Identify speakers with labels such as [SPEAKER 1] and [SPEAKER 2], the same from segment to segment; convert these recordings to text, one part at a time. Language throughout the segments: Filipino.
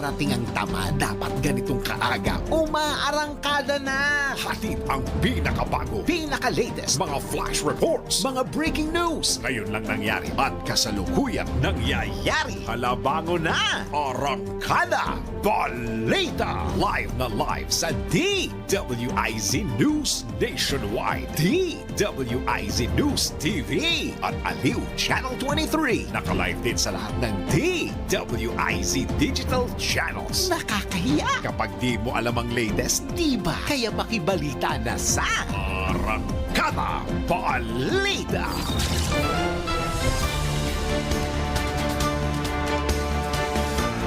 [SPEAKER 1] darating ang tama, dapat ganitong kaaga. Umaarangkada na! Hatid ang pinakabago, pinaka-latest, mga flash reports, mga breaking news. Ngayon lang nangyari at kasalukuyang nangyayari. Halabango na! Arangkada Balita! Live na live sa DWIZ News Nationwide, DWIZ News TV at Aliw Channel 23. Naka-live din sa lahat ng DWIZ Digital Channels. Nakakahiya kapag di mo alam ang latest, di ba? Kaya makibalita na sa Arangkada Balita!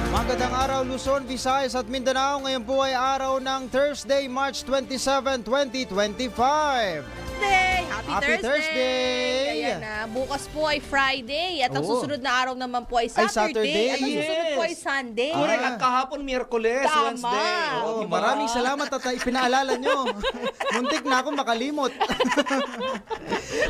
[SPEAKER 2] Magandang araw Luzon, Visayas at Mindanao. Ngayon po ay araw ng Thursday, March 27, 2025.
[SPEAKER 3] Happy Thursday! Ayan na, bukas po ay Friday at ang
[SPEAKER 2] Oo.
[SPEAKER 3] susunod na araw naman po ay Saturday. At ang susunod po ay Sunday.
[SPEAKER 4] Correct. At kahapon, Miyerkules,
[SPEAKER 3] Tama.
[SPEAKER 4] Wednesday.
[SPEAKER 2] Oh,
[SPEAKER 4] Diba?
[SPEAKER 2] maraming salamat at ipinaalala nyo. Muntik na ako makalimot.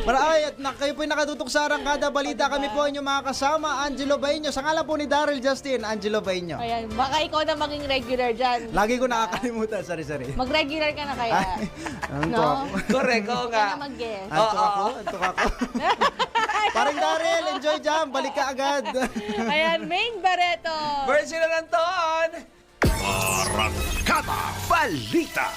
[SPEAKER 2] At kayo po nakatutok sa Arangkada Balita. Kami po inyong mga kasama, Angelo Baño. Sa ngalan po ni Daryl Justin, Angelo Baño.
[SPEAKER 3] Ayan, baka ikaw na maging regular dyan.
[SPEAKER 2] Lagi ko nakakalimutan, sorry.
[SPEAKER 3] Mag-regular ka na kaya.
[SPEAKER 2] Anto ako.
[SPEAKER 4] Correct, oo nga.
[SPEAKER 3] Kaya na mag-guess.
[SPEAKER 2] Antok ako. Parang Daryl, enjoy jam. Balik ka agad.
[SPEAKER 3] Ayan, Main Barreto.
[SPEAKER 4] Virgin Anton!
[SPEAKER 1] Arangkada Balita!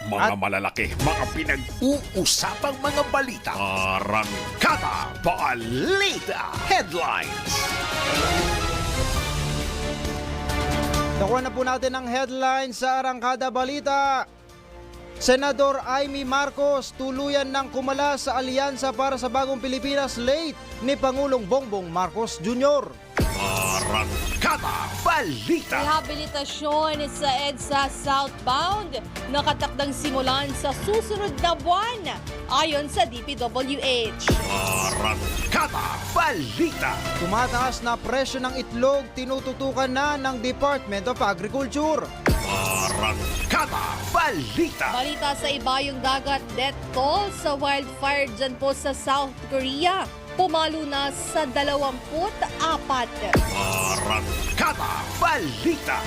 [SPEAKER 1] Mga malalaki, mga pinag-uusapang mga balita. Arangkada Balita! Headlines!
[SPEAKER 2] Nakuha na po natin ang headline sa Arangkada Balita. Senador Amy Marcos tuluyan ng kumala sa alyansa para sa bagong Pilipinas late ni Pangulong Bongbong Marcos Jr.
[SPEAKER 1] Arangkada Balita!
[SPEAKER 3] Rehabilitasyon sa EDSA Southbound nakatakdang simulan sa susunod na buwan ayon sa DPWH.
[SPEAKER 1] Arangkada Balita!
[SPEAKER 2] Tumataas na presyo ng itlog tinututukan na ng Department of Agriculture.
[SPEAKER 1] Arangkada Balita!
[SPEAKER 3] Balita sa ibayong dagat, death toll sa wildfire dyan po sa South Korea. Pumalo na sa 24.
[SPEAKER 1] Arangkada Balita!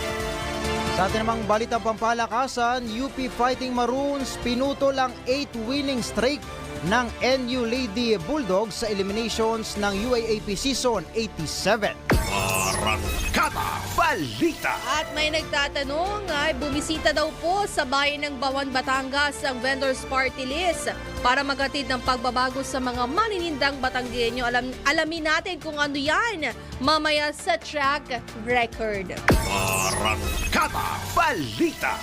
[SPEAKER 2] Sa atin namang balitang pampalakasan, UP Fighting Maroons pinutol ang 8 winning streak ng NU Lady Bulldogs sa eliminations ng UAAP Season 87.
[SPEAKER 1] Arangkada Balita!
[SPEAKER 3] At may nagtatanong ay bumisita daw po sa bayan ng Bawan, Batangas ang Vendors Party List para maghatid ng pagbabago sa mga maninindang Batanggenyo. Alamin natin kung ano yan mamaya sa track record.
[SPEAKER 1] Arangkada Balita!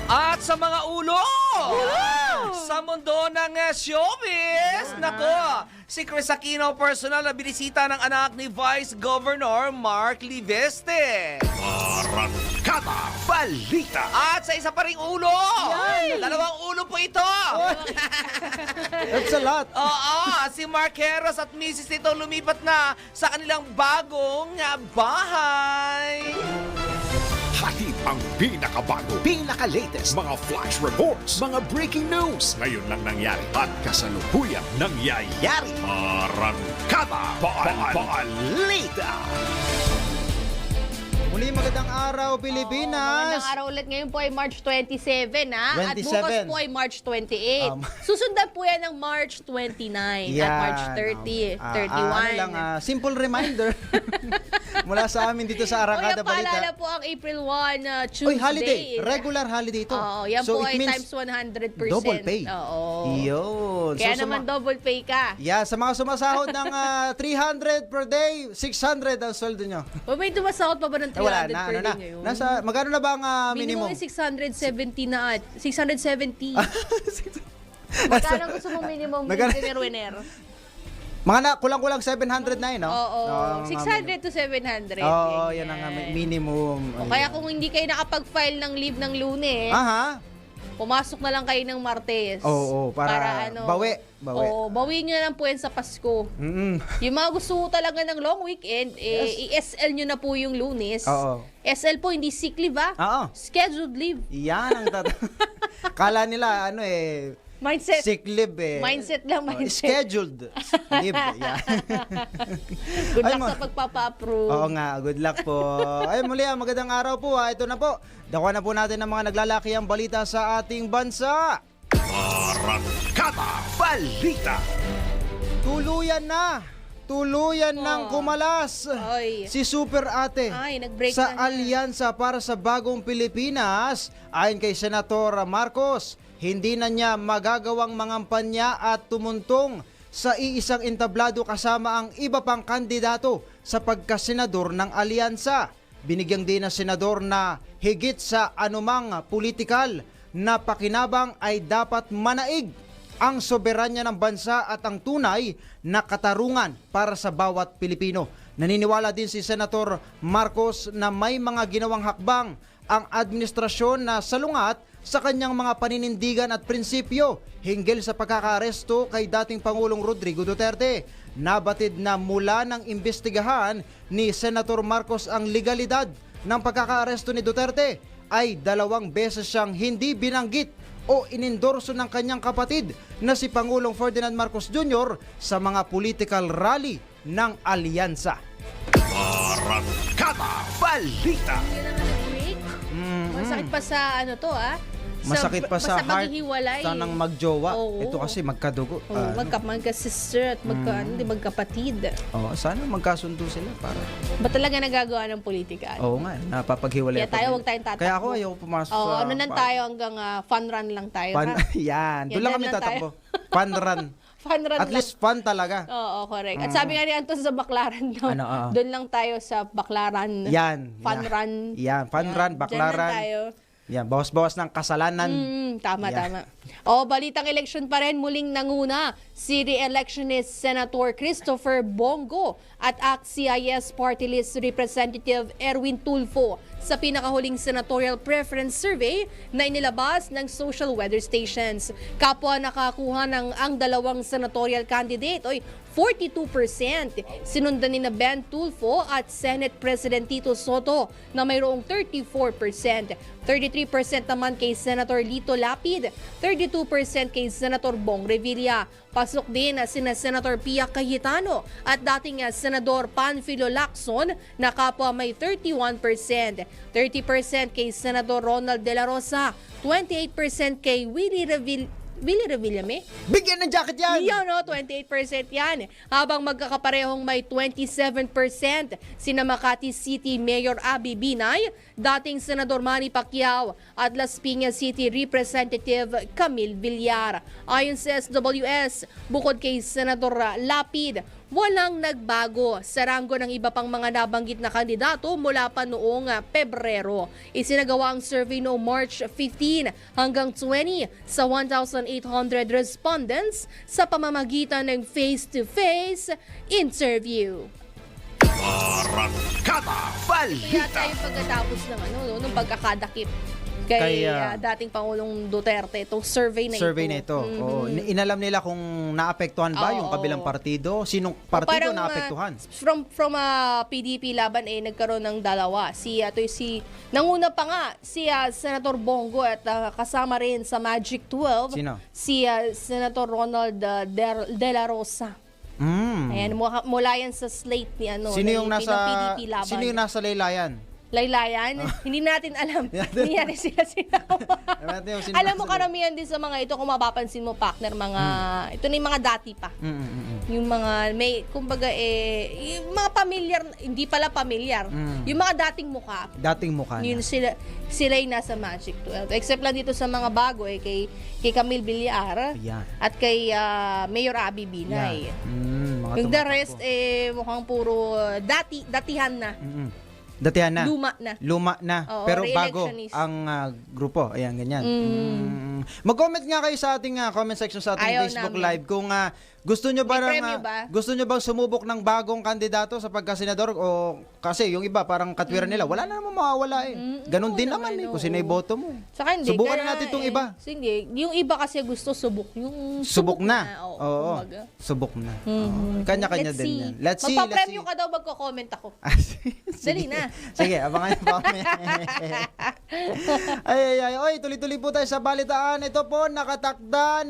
[SPEAKER 4] At sa mga ulo! Sa mundo ng showbiz! Nako! Si Chris Aquino personal na binisita ng anak ni Vice Governor Mark Liveste.
[SPEAKER 1] Arangkada Balita!
[SPEAKER 4] At sa isa pa ring ulo! Dalawang ulo po ito!
[SPEAKER 2] That's a lot.
[SPEAKER 4] Oo, si Mark Heros at Mrs. nito lumipat na sa kanilang bagong bahay.
[SPEAKER 1] Hatid ang pinakabago, pinaka-latest, mga flash reports, mga breaking news. Ngayon lang nangyari at kasalukuyang nangyayari. Arangkada Balita!
[SPEAKER 2] Muli magandang araw Pilipinas.
[SPEAKER 3] Magandang araw ulit. Ngayon po ay March 27, ha? At
[SPEAKER 2] 27.
[SPEAKER 3] bukas po ay March 28. Susundan po yan ng March 29 at March 30, 31.
[SPEAKER 2] Simple reminder mula sa amin dito sa Arangkada
[SPEAKER 3] Kuya,
[SPEAKER 2] Balita.
[SPEAKER 3] paalala po ang April 1, Tuesday.
[SPEAKER 2] Oy, holiday. Regular holiday ito.
[SPEAKER 3] Oo, yan
[SPEAKER 2] So
[SPEAKER 3] po
[SPEAKER 2] it
[SPEAKER 3] ay
[SPEAKER 2] means
[SPEAKER 3] times 100%.
[SPEAKER 2] double pay.
[SPEAKER 3] Oo.
[SPEAKER 2] Yun.
[SPEAKER 3] Kaya
[SPEAKER 2] So,
[SPEAKER 3] naman double pay ka.
[SPEAKER 2] Yeah, sa mga sumasahod ng 300 per day, 600 ang sweldo nyo.
[SPEAKER 3] O may dumasahod pa ba ng 300
[SPEAKER 2] Wala na,
[SPEAKER 3] per
[SPEAKER 2] ano na.
[SPEAKER 3] day ngayon?
[SPEAKER 2] Magkano na ba ang minimum?
[SPEAKER 3] Minimum ay 670 na at 670. Magkano gusto mo minimum winner?
[SPEAKER 2] Mga kulang-kulang 700 na yun, no?
[SPEAKER 3] Oo.
[SPEAKER 2] ang
[SPEAKER 3] 600 to 700.
[SPEAKER 2] Oo, yan ang minimum.
[SPEAKER 3] O kaya kung hindi kayo nakapag-file ng leave ng Lunes,
[SPEAKER 2] Aha.
[SPEAKER 3] pumasok na lang kayo ng Martes.
[SPEAKER 2] Oo, para bawi.
[SPEAKER 3] Oo, bawiin nyo na lang po yan sa Pasko. Yung mga gusto talaga ng long weekend, i-SL nyo na po yung Lunes.
[SPEAKER 2] Oo.
[SPEAKER 3] SL po, hindi sick leave, ha?
[SPEAKER 2] Oo.
[SPEAKER 3] Scheduled leave.
[SPEAKER 2] Yan ang Kala nila,
[SPEAKER 3] Mindset.
[SPEAKER 2] Sick leave eh.
[SPEAKER 3] Mindset lang, mindset.
[SPEAKER 2] Scheduled leave. Yan.
[SPEAKER 3] Good
[SPEAKER 2] Ay,
[SPEAKER 3] luck sa pagpapa-approve.
[SPEAKER 2] Oo nga, good luck po. Ay muli, magandang araw po. Ito na po. Dakuan na po natin ang mga naglalaki ang balita sa ating bansa.
[SPEAKER 1] Arangkada Balita.
[SPEAKER 2] Tuluyan ng kumalas
[SPEAKER 3] Oy.
[SPEAKER 2] si Super Ate
[SPEAKER 3] Ay, nag-break
[SPEAKER 2] sa
[SPEAKER 3] na.
[SPEAKER 2] Alyansa para sa Bagong Pilipinas. Ayon kay Senator Marcos, hindi na niya magagawang mangampanya at tumuntong sa iisang entablado kasama ang iba pang kandidato sa pagkasenador ng alyansa. Binigyang din ng senador na higit sa anumang politikal na pakinabang ay dapat manaig ang soberanya ng bansa at ang tunay na katarungan para sa bawat Pilipino. Naniniwala din si Senator Marcos na may mga ginawang hakbang ang administrasyon na salungat sa kanyang mga paninindigan at prinsipyo hinggil sa pagkakaaresto kay dating Pangulong Rodrigo Duterte. Nabatid na mula ng imbestigahan ni Senator Marcos ang legalidad ng pagkakaaresto ni Duterte ay 2 beses siyang hindi binanggit o inendorso ng kanyang kapatid na si Pangulong Ferdinand Marcos Jr. sa mga political rally ng alyansa.
[SPEAKER 1] Arangkada Balita.
[SPEAKER 3] Yun ang nag-break. Masakit pa sa ano to
[SPEAKER 2] Masakit pa sa heart
[SPEAKER 3] maghihiwalay.
[SPEAKER 2] tanang magjowa.
[SPEAKER 3] Oo.
[SPEAKER 2] Ito kasi magkadugo.
[SPEAKER 3] Oh, magka-sister at magkapatid.
[SPEAKER 2] Sana magkasundo sila para.
[SPEAKER 3] Ba talaga nagagawa ng politika?
[SPEAKER 2] Oo nga, napapaghiwalay.
[SPEAKER 3] Kaya tayo, huwag tayong tatakbo.
[SPEAKER 2] Kaya ako ayoko pumasok
[SPEAKER 3] Oo,
[SPEAKER 2] sa...
[SPEAKER 3] ano lang tayo hanggang fun run lang tayo. ha?
[SPEAKER 2] Yan, doon
[SPEAKER 3] Yan
[SPEAKER 2] lang kami
[SPEAKER 3] lang
[SPEAKER 2] tatakbo. Fun run.
[SPEAKER 3] Fun run
[SPEAKER 2] At
[SPEAKER 3] lang.
[SPEAKER 2] least fun talaga.
[SPEAKER 3] Oo, correct. At sabi nga ni Anton sa Baklaran daw,
[SPEAKER 2] Ano, oo.
[SPEAKER 3] doon lang tayo sa Baklaran.
[SPEAKER 2] Yan.
[SPEAKER 3] Fun
[SPEAKER 2] yan.
[SPEAKER 3] run.
[SPEAKER 2] Yan, fun
[SPEAKER 3] Yan,
[SPEAKER 2] run,
[SPEAKER 3] dyan
[SPEAKER 2] baklaran.
[SPEAKER 3] lang tayo.
[SPEAKER 2] Yan, bawas-bawas ng kasalanan.
[SPEAKER 3] Tama,
[SPEAKER 2] Yeah.
[SPEAKER 3] tama. O, balitang eleksyon pa rin, muling nanguna si re-electionist Senator Christopher Bongo at ACT-CIS Party List Representative Erwin Tulfo sa pinakahuling senatorial preference survey na inilabas ng social weather stations. Kapwa nakakuha ng ang dalawang senatorial candidate, 42%. Sinundan ni na Ben Tulfo at Senate President Tito Soto na mayroong 34%. 33% naman kay Senator Lito Lapid, 32% kay Senator Bong Revilla. Pasok din sina Senator Pia Cayetano at dating Senador Panfilo Lacson na kapwa may 31%. 30% kay Senador Ronald De La Rosa, 28% kay Willie Revillame.
[SPEAKER 2] Bigyan ng jacket yan!
[SPEAKER 3] Yan, 28% yan. Habang magkakaparehong may 27% sina Makati City Mayor Abby Binay, dating Senador Manny Pacquiao at Las Piñas City Representative Camille Villar. Ayon sa SWS, bukod kay Senador Lapid, walang nagbago sa ranggo ng iba pang mga nabanggit na kandidato mula pa noong Pebrero. Isinagawa ang survey noong March 15 hanggang 20 sa 1,800 respondents sa pamamagitan ng face-to-face interview.
[SPEAKER 1] Arangkada
[SPEAKER 3] Kaya
[SPEAKER 1] Balita.
[SPEAKER 3] tayo pagkatapos ng nung pagkakadakip kay
[SPEAKER 2] Kay,
[SPEAKER 3] dating Pangulong Duterte, itong survey na ito.
[SPEAKER 2] Oo. Inalam nila kung naapektuhan ba yung
[SPEAKER 3] Oo.
[SPEAKER 2] kabilang partido, sinong partido
[SPEAKER 3] Parang,
[SPEAKER 2] naapektuhan.
[SPEAKER 3] From PDP laban nagkaroon ng dalawa. Nanguna pa nga si Senator Bongo at kasama rin sa Magic 12
[SPEAKER 2] Sino?
[SPEAKER 3] si Senator Ronald De La Rosa. Ayan, mula yan sa slate ni
[SPEAKER 2] Sino yung
[SPEAKER 3] ng
[SPEAKER 2] nasa
[SPEAKER 3] PDP laban.
[SPEAKER 2] Sino yung nasa laylayan?
[SPEAKER 3] Laylayan? Hindi natin alam. Hindi natin sila sinama.
[SPEAKER 2] Natin yung sino
[SPEAKER 3] Alam mo,
[SPEAKER 2] nasa-
[SPEAKER 3] karamihan din sa mga ito, kung mapapansin mo, partner, ito na yung mga dati pa. Yung mga, kumbaga, yung mga pamilyar, hindi pala pamilyar. Yung mga dating mukha,
[SPEAKER 2] Dating mukha
[SPEAKER 3] yun
[SPEAKER 2] na.
[SPEAKER 3] sila yung nasa Magic 12. Except lang dito sa mga bago, kay Camille Villar
[SPEAKER 2] Yan.
[SPEAKER 3] at kay Mayor Abby Binay.
[SPEAKER 2] Mga
[SPEAKER 3] Yung the
[SPEAKER 2] tumatakbo.
[SPEAKER 3] rest, mukhang puro datihan na.
[SPEAKER 2] Datihan na.
[SPEAKER 3] Luma na. Oo,
[SPEAKER 2] Pero bago
[SPEAKER 3] re-electionist.
[SPEAKER 2] ang grupo. Ayan, ganyan. Mag-comment nga kayo sa ating comment section sa ating
[SPEAKER 3] Ayaw
[SPEAKER 2] Facebook
[SPEAKER 3] namin.
[SPEAKER 2] Live kung gusto nyo ba
[SPEAKER 3] May premyo ba?
[SPEAKER 2] gusto nyo bang sumubok ng bagong kandidato sa pagkasenador o kasi yung iba parang katwiran nila wala na naman mawawala Ganon
[SPEAKER 3] Oo
[SPEAKER 2] din
[SPEAKER 3] naman,
[SPEAKER 2] naman kung
[SPEAKER 3] oo.
[SPEAKER 2] sino iboto mo.
[SPEAKER 3] Saka hindi.
[SPEAKER 2] Subukan
[SPEAKER 3] kaya,
[SPEAKER 2] na natin itong iba.
[SPEAKER 3] Hindi. Yung iba kasi gusto subok. Yung
[SPEAKER 2] Subok na.
[SPEAKER 3] Oo.
[SPEAKER 2] Subok na. Oo. Kanya-kanya
[SPEAKER 3] Let's
[SPEAKER 2] din
[SPEAKER 3] see.
[SPEAKER 2] yan. Let's see.
[SPEAKER 3] Magpa-premyo ka daw, magko-comment ako.
[SPEAKER 2] Sige.
[SPEAKER 3] Dali na.
[SPEAKER 2] Sige, abangan niyo po kami. Ay. Oy, tuloy-tuloy po tayo sa balitaan. Ito po, nakatakda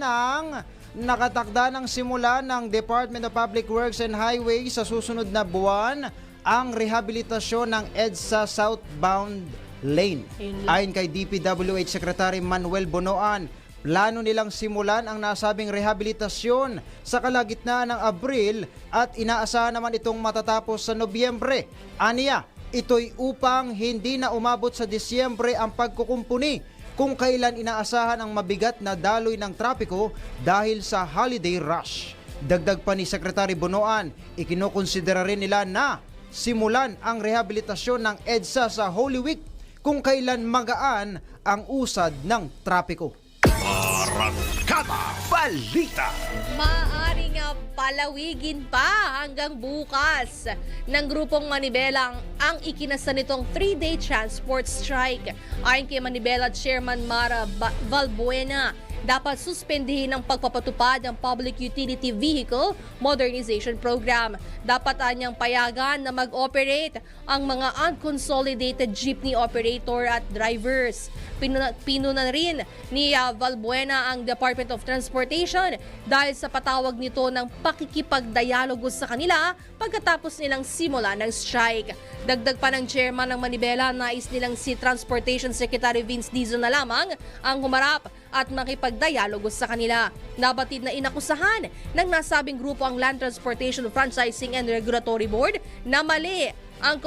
[SPEAKER 2] ng simula ng Department of Public Works and Highways sa susunod na buwan ang rehabilitasyon ng EDSA southbound lane. Ayon kay DPWH Secretary Manuel Bonoan, plano nilang simulan ang nasabing rehabilitasyon sa kalagitnaan ng Abril at inaasahan naman itong matatapos sa Nobyembre. Aniya, ito'y upang hindi na umabot sa Disyembre ang pagkukumpuni kung kailan inaasahan ang mabigat na daloy ng trapiko dahil sa holiday rush. Dagdag pa ni Secretary Bonoan, ikinokonsidera rin nila na simulan ang rehabilitasyon ng EDSA sa Holy Week kung kailan magaan ang usad ng trapiko.
[SPEAKER 1] Arangkada Balita.
[SPEAKER 3] Maaring palawigin pa hanggang bukas ng grupong Manibela ang ikinasa nitong 3-day transport strike. Ayon kay Manibela Chairman Mara Valbuena, dapat suspendihin ang pagpapatupad ng Public Utility Vehicle Modernization Program. Dapat anyang payagan na mag-operate ang mga unconsolidated jeepney operator at drivers. Pinuna rin ni Valbuena ang Department of Transportation dahil sa patawag nito ng pakikipagdialogo sa kanila pagkatapos nilang simula ng strike. Dagdag pa ng chairman ng Manibela, nais nilang si Transportation Secretary Vince Dizon na lamang ang humarap at makipagdialogo sa kanila. Nabatid na inakusahan ng nasabing grupo ang Land Transportation Franchising and Regulatory Board na mali ang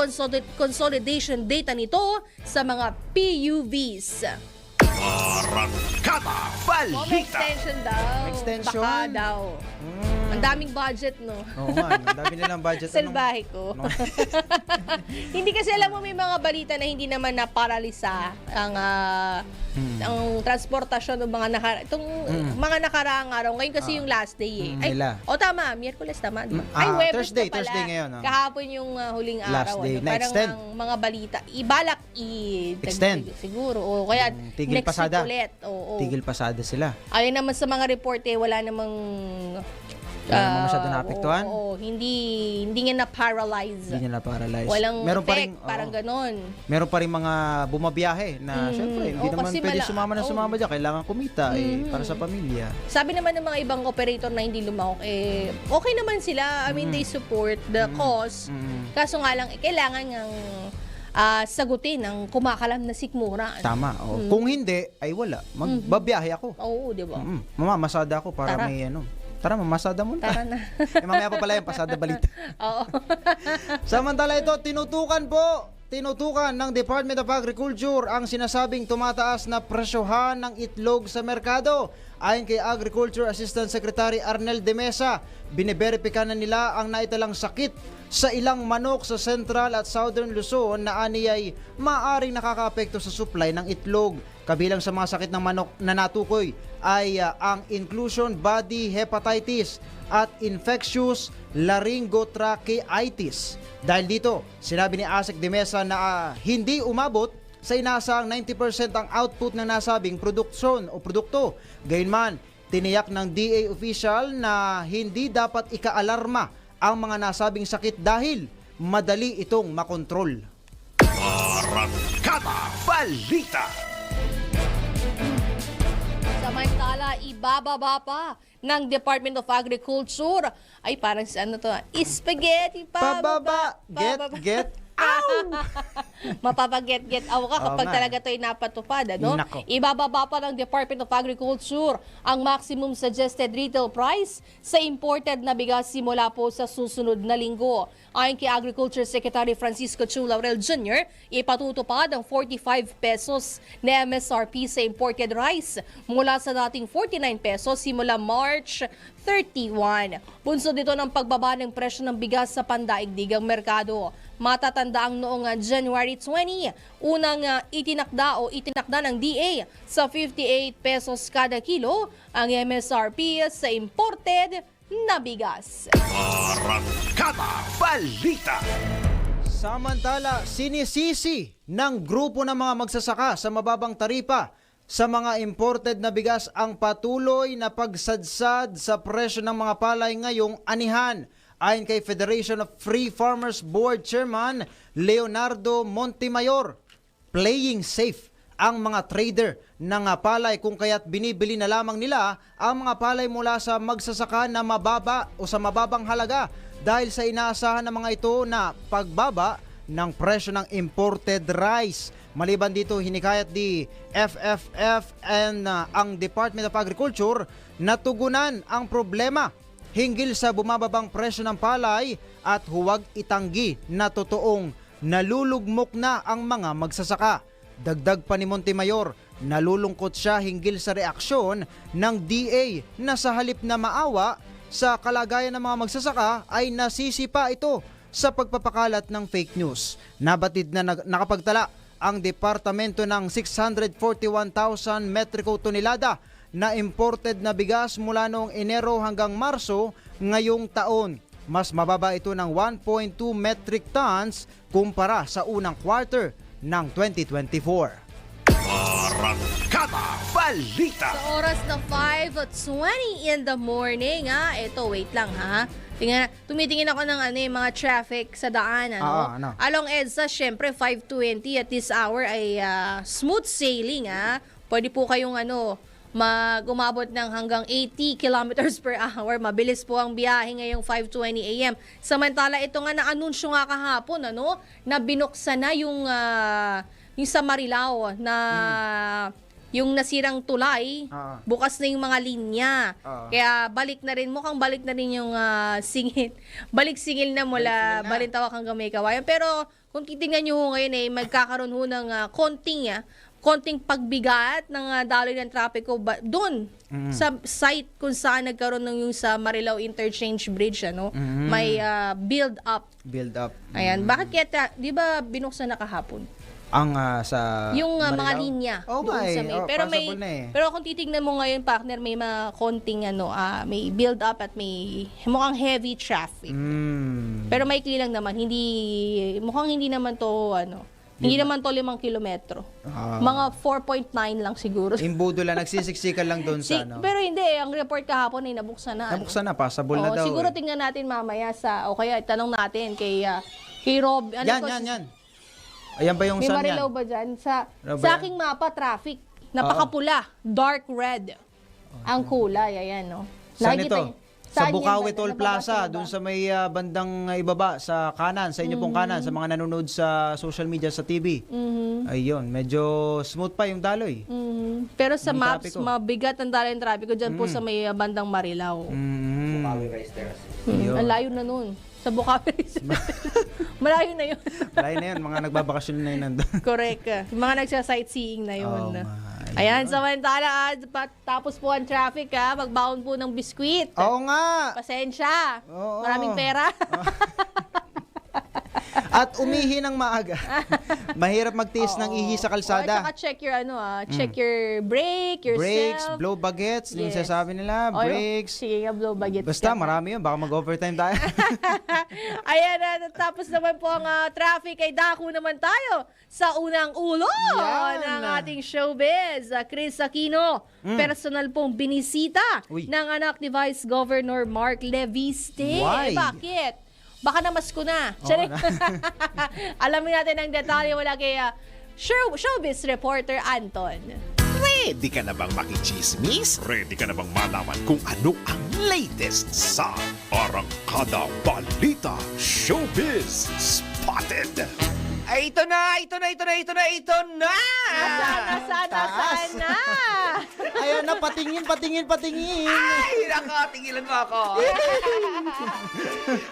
[SPEAKER 3] consolidation data nito sa mga PUVs.
[SPEAKER 1] Arangkada
[SPEAKER 3] May
[SPEAKER 1] Balita.
[SPEAKER 3] extension daw.
[SPEAKER 2] Extension?
[SPEAKER 3] Baka daw. Ang daming budget, no?
[SPEAKER 2] Oo nga, ang dami nilang budget.
[SPEAKER 3] Salbahe ko. Hindi kasi alam mo may mga balita na hindi naman naparalisa ang transportasyon ng mga nakaraang araw. Ngayon kasi yung last day eh.
[SPEAKER 2] Nila.
[SPEAKER 3] Tama, Miyerkules tama. Huwebes
[SPEAKER 2] Thursday,
[SPEAKER 3] na pala.
[SPEAKER 2] Thursday ngayon.
[SPEAKER 3] Kahapon yung huling
[SPEAKER 2] Last
[SPEAKER 3] araw.
[SPEAKER 2] day.
[SPEAKER 3] Parang
[SPEAKER 2] Na-extend.
[SPEAKER 3] ang mga balita, ibalak
[SPEAKER 2] Extend.
[SPEAKER 3] siguro. O kaya
[SPEAKER 2] Tigil
[SPEAKER 3] next
[SPEAKER 2] pasada.
[SPEAKER 3] week ulit. Oo.
[SPEAKER 2] Tigil pasada sila.
[SPEAKER 3] Ayon naman sa mga report wala namang
[SPEAKER 2] Wala namang masyado naapektuhan?
[SPEAKER 3] Oo, hindi nga na-paralyze.
[SPEAKER 2] Hindi niya na-paralyze.
[SPEAKER 3] Walang
[SPEAKER 2] Meron pa
[SPEAKER 3] effect,
[SPEAKER 2] rin,
[SPEAKER 3] parang ganon.
[SPEAKER 2] Meron pa rin mga bumabiyahe na syempre, hindi
[SPEAKER 3] Oo,
[SPEAKER 2] naman
[SPEAKER 3] kasi
[SPEAKER 2] pwede sumama dyan. Kailangan kumita para sa pamilya.
[SPEAKER 3] Sabi naman ng mga ibang operator na hindi lumahok, okay naman sila. I mean, they support the cause. Kaso nga lang, kailangan ng sagutin ang kumakalam na sikmura.
[SPEAKER 2] Tama. Kung hindi, ay wala. Magbabiyahe ako.
[SPEAKER 3] Oo, di ba?
[SPEAKER 2] Mamamasada ako para
[SPEAKER 3] Tara.
[SPEAKER 2] may ano. Tara, mamasada muna.
[SPEAKER 3] Tara na.
[SPEAKER 2] Mamaya pa pala yung pasada balita.
[SPEAKER 3] Oo.
[SPEAKER 2] Samantala ito, tinutukan ng Department of Agriculture ang sinasabing tumataas na presyohan ng itlog sa merkado. Ayon kay Agriculture Assistant Secretary Arnel de Mesa, biniberipika na nila ang naitalang sakit sa ilang manok sa Central at Southern Luzon na aniyay maaring nakakaapekto sa supply ng itlog. Kabilang sa mga sakit ng manok na natukoy ay ang inclusion body hepatitis at infectious laryngotracheitis. Dahil dito, sinabi ni Asek de Mesa na hindi umabot sa inaasahang 90% ang output ng nasabing produksyon o produkto. Gayunman, tiniyak ng DA official na hindi dapat ikaalarma ang mga nasabing sakit dahil madali itong makontrol.
[SPEAKER 1] Arangkada Balita.
[SPEAKER 3] Samantala, ibababa pa ng Department of Agriculture. Ay, parang ano to? Spaghetti
[SPEAKER 2] Pababa, get,
[SPEAKER 3] Mapapaget-get aw ka kapag
[SPEAKER 2] nga.
[SPEAKER 3] talaga ito'y napatupad. Ano?
[SPEAKER 2] Nako.
[SPEAKER 3] Ibababa pa ng Department of Agriculture ang maximum suggested retail price sa imported na bigas simula po sa susunod na linggo. Ayon kay Agriculture Secretary Francisco Chu Laurel Jr., ipatutupad ang 45 pesos na MSRP sa imported rice mula sa dating 49 pesos simula March 31. Bunsod dito ng pagbaba ng presyo ng bigas sa pandaigdigang merkado. Matatanda ang noong January 20, unang itinakda ng DA sa 58 pesos kada kilo ang MSRP sa imported na bigas.
[SPEAKER 1] Arangkada Balita.
[SPEAKER 2] Samantala, sinisisi ng grupo ng mga magsasaka sa mababang taripa sa mga imported na bigas ang patuloy na pagsadsad sa presyo ng mga palay ngayong anihan. Ayon kay Federation of Free Farmers Board Chairman Leonardo Montemayor, playing safe ang mga trader ng palay kung kaya't binibili na lamang nila ang mga palay mula sa magsasaka na mababa o sa mababang halaga dahil sa inaasahan ng mga ito na pagbaba ng presyo ng imported rice. Maliban dito, hinikayat di FFF and ang Department of Agriculture na tugunan ang problema hinggil sa bumababang presyo ng palay at huwag itanggi na totoong nalulugmok na ang mga magsasaka. Dagdag pa ni Montemayor, nalulungkot siya hinggil sa reaksyon ng DA na sa halip na maawa sa kalagayan ng mga magsasaka ay nasisipa ito sa pagpapakalat ng fake news. Nabatid na nakapagtala ang departamento ng 641,000 metriko tonelada na imported na bigas mula noong Enero hanggang Marso ngayong taon. Mas mababa ito ng 1.2 metric tons kumpara sa unang quarter ng 2024.
[SPEAKER 1] Arangkada Balita.
[SPEAKER 3] Sa oras na 5:20 in the morning, Ito, wait lang tumitingin ako ng mga traffic sa daan,
[SPEAKER 2] ano?
[SPEAKER 3] Along EDSA, syempre 5:20 at this hour ay smooth sailing, Pwede po kayong umabot ng hanggang 80 kilometers per hour. Mabilis po ang biyahe ngayong 5:20 AM. Samantala, ito nga na-anunsyo nga kahapon, na binuksan na yung sa Marilao na yung nasirang tulay, bukas na yung mga linya. Kaya mukhang balik na rin yung singil. Balik-singil na mula Balintawak hanggang May Kawayan. Pero kung titingnan nyo ngayon magkakaroon ng konting pagbigat ng daloy ng trapiko doon sa site kung saan nagkaroon ng yung sa Marilao Interchange Bridge, may build up. Ayan, bakit kaya, di ba binuksan na kahapon?
[SPEAKER 2] Ang sa
[SPEAKER 3] yung mga
[SPEAKER 2] Marilao?
[SPEAKER 3] linya
[SPEAKER 2] doon
[SPEAKER 3] sa may. Pero kung titingnan mo ngayon, partner, may mga konting may build up at may mukhang heavy traffic. Pero maikli lang naman, mukhang hindi naman to hindi naman to 5 kilometro. Mga 4.9 lang siguro.
[SPEAKER 2] Imbudo lang, nagsisiksikan lang doon sa
[SPEAKER 3] Pero hindi, ang report kahapon ay nabuksan na.
[SPEAKER 2] Nabuksan na, passable na daw.
[SPEAKER 3] Siguro tingnan natin mamaya o kaya tanong natin kay Rob.
[SPEAKER 2] Yan. Ayan ba yung
[SPEAKER 3] may
[SPEAKER 2] sun
[SPEAKER 3] Marilao
[SPEAKER 2] yan?
[SPEAKER 3] ba dyan? Sa
[SPEAKER 2] Ano ba
[SPEAKER 3] aking mapa, traffic. Napakapula. Dark red. Ang kulay. Ayan, no?
[SPEAKER 2] Saan
[SPEAKER 3] Nakikita
[SPEAKER 2] ito?
[SPEAKER 3] niyo?
[SPEAKER 2] Sa
[SPEAKER 3] Saan
[SPEAKER 2] Bukawi
[SPEAKER 3] yan?
[SPEAKER 2] Toll
[SPEAKER 3] Nababasa
[SPEAKER 2] Plaza,
[SPEAKER 3] mo ba?
[SPEAKER 2] doon sa may bandang ibaba, sa kanan, sa inyo pong kanan, sa mga nanonood sa social media, sa TV. Ayun, medyo smooth pa yung daloy.
[SPEAKER 3] Pero sa
[SPEAKER 2] May
[SPEAKER 3] maps,
[SPEAKER 2] trapiko.
[SPEAKER 3] mabigat ang daloy ng trapiko dyan po sa may bandang Marilao. Ang layo na nun. Sa Bukawi. Malayo na yun.
[SPEAKER 2] Malayo na yun, mga nagbabakasyon na yun nandun.
[SPEAKER 3] Correct. Mga nagsa-sightseeing na yun.
[SPEAKER 2] Oh my
[SPEAKER 3] Ayan, samantala, tapos po ang traffic, magbaon po ng biskwit.
[SPEAKER 2] Oo nga!
[SPEAKER 3] Pasensya.
[SPEAKER 2] Oo.
[SPEAKER 3] Maraming pera.
[SPEAKER 2] At umihi ng maaga. Mahirap magtiis ng ihi sa
[SPEAKER 3] At
[SPEAKER 2] kalsada.
[SPEAKER 3] saka check your check your brake, yourself.
[SPEAKER 2] Brakes, blow bagets, yung
[SPEAKER 3] Yes.
[SPEAKER 2] sasabi nila, brakes.
[SPEAKER 3] Sige nga, blow bagets.
[SPEAKER 2] Basta
[SPEAKER 3] ka.
[SPEAKER 2] marami yun, baka mag-overtime tayo.
[SPEAKER 3] Ayan, tapos naman po ang traffic ay dako naman tayo sa unang ulo
[SPEAKER 2] Yan.
[SPEAKER 3] ng ating showbiz. Chris Aquino, personal pong binisita
[SPEAKER 2] Uy.
[SPEAKER 3] ng anak ni Vice Governor Mark Leviste.
[SPEAKER 2] Why?
[SPEAKER 3] Bakit? Baka namasko na.
[SPEAKER 2] Oo
[SPEAKER 3] Charing.
[SPEAKER 2] na.
[SPEAKER 3] Alamin natin ang detalye wala kay showbiz reporter Anton.
[SPEAKER 1] Ready ka na bang makichismis? Ready ka na bang malaman kung ano ang latest sa Arangkada Balita Showbiz Spotted?
[SPEAKER 4] Ay, ito na!
[SPEAKER 3] Nasaan na?
[SPEAKER 2] Ayan na, patingin.
[SPEAKER 4] Ay, nakatingilan mo ako.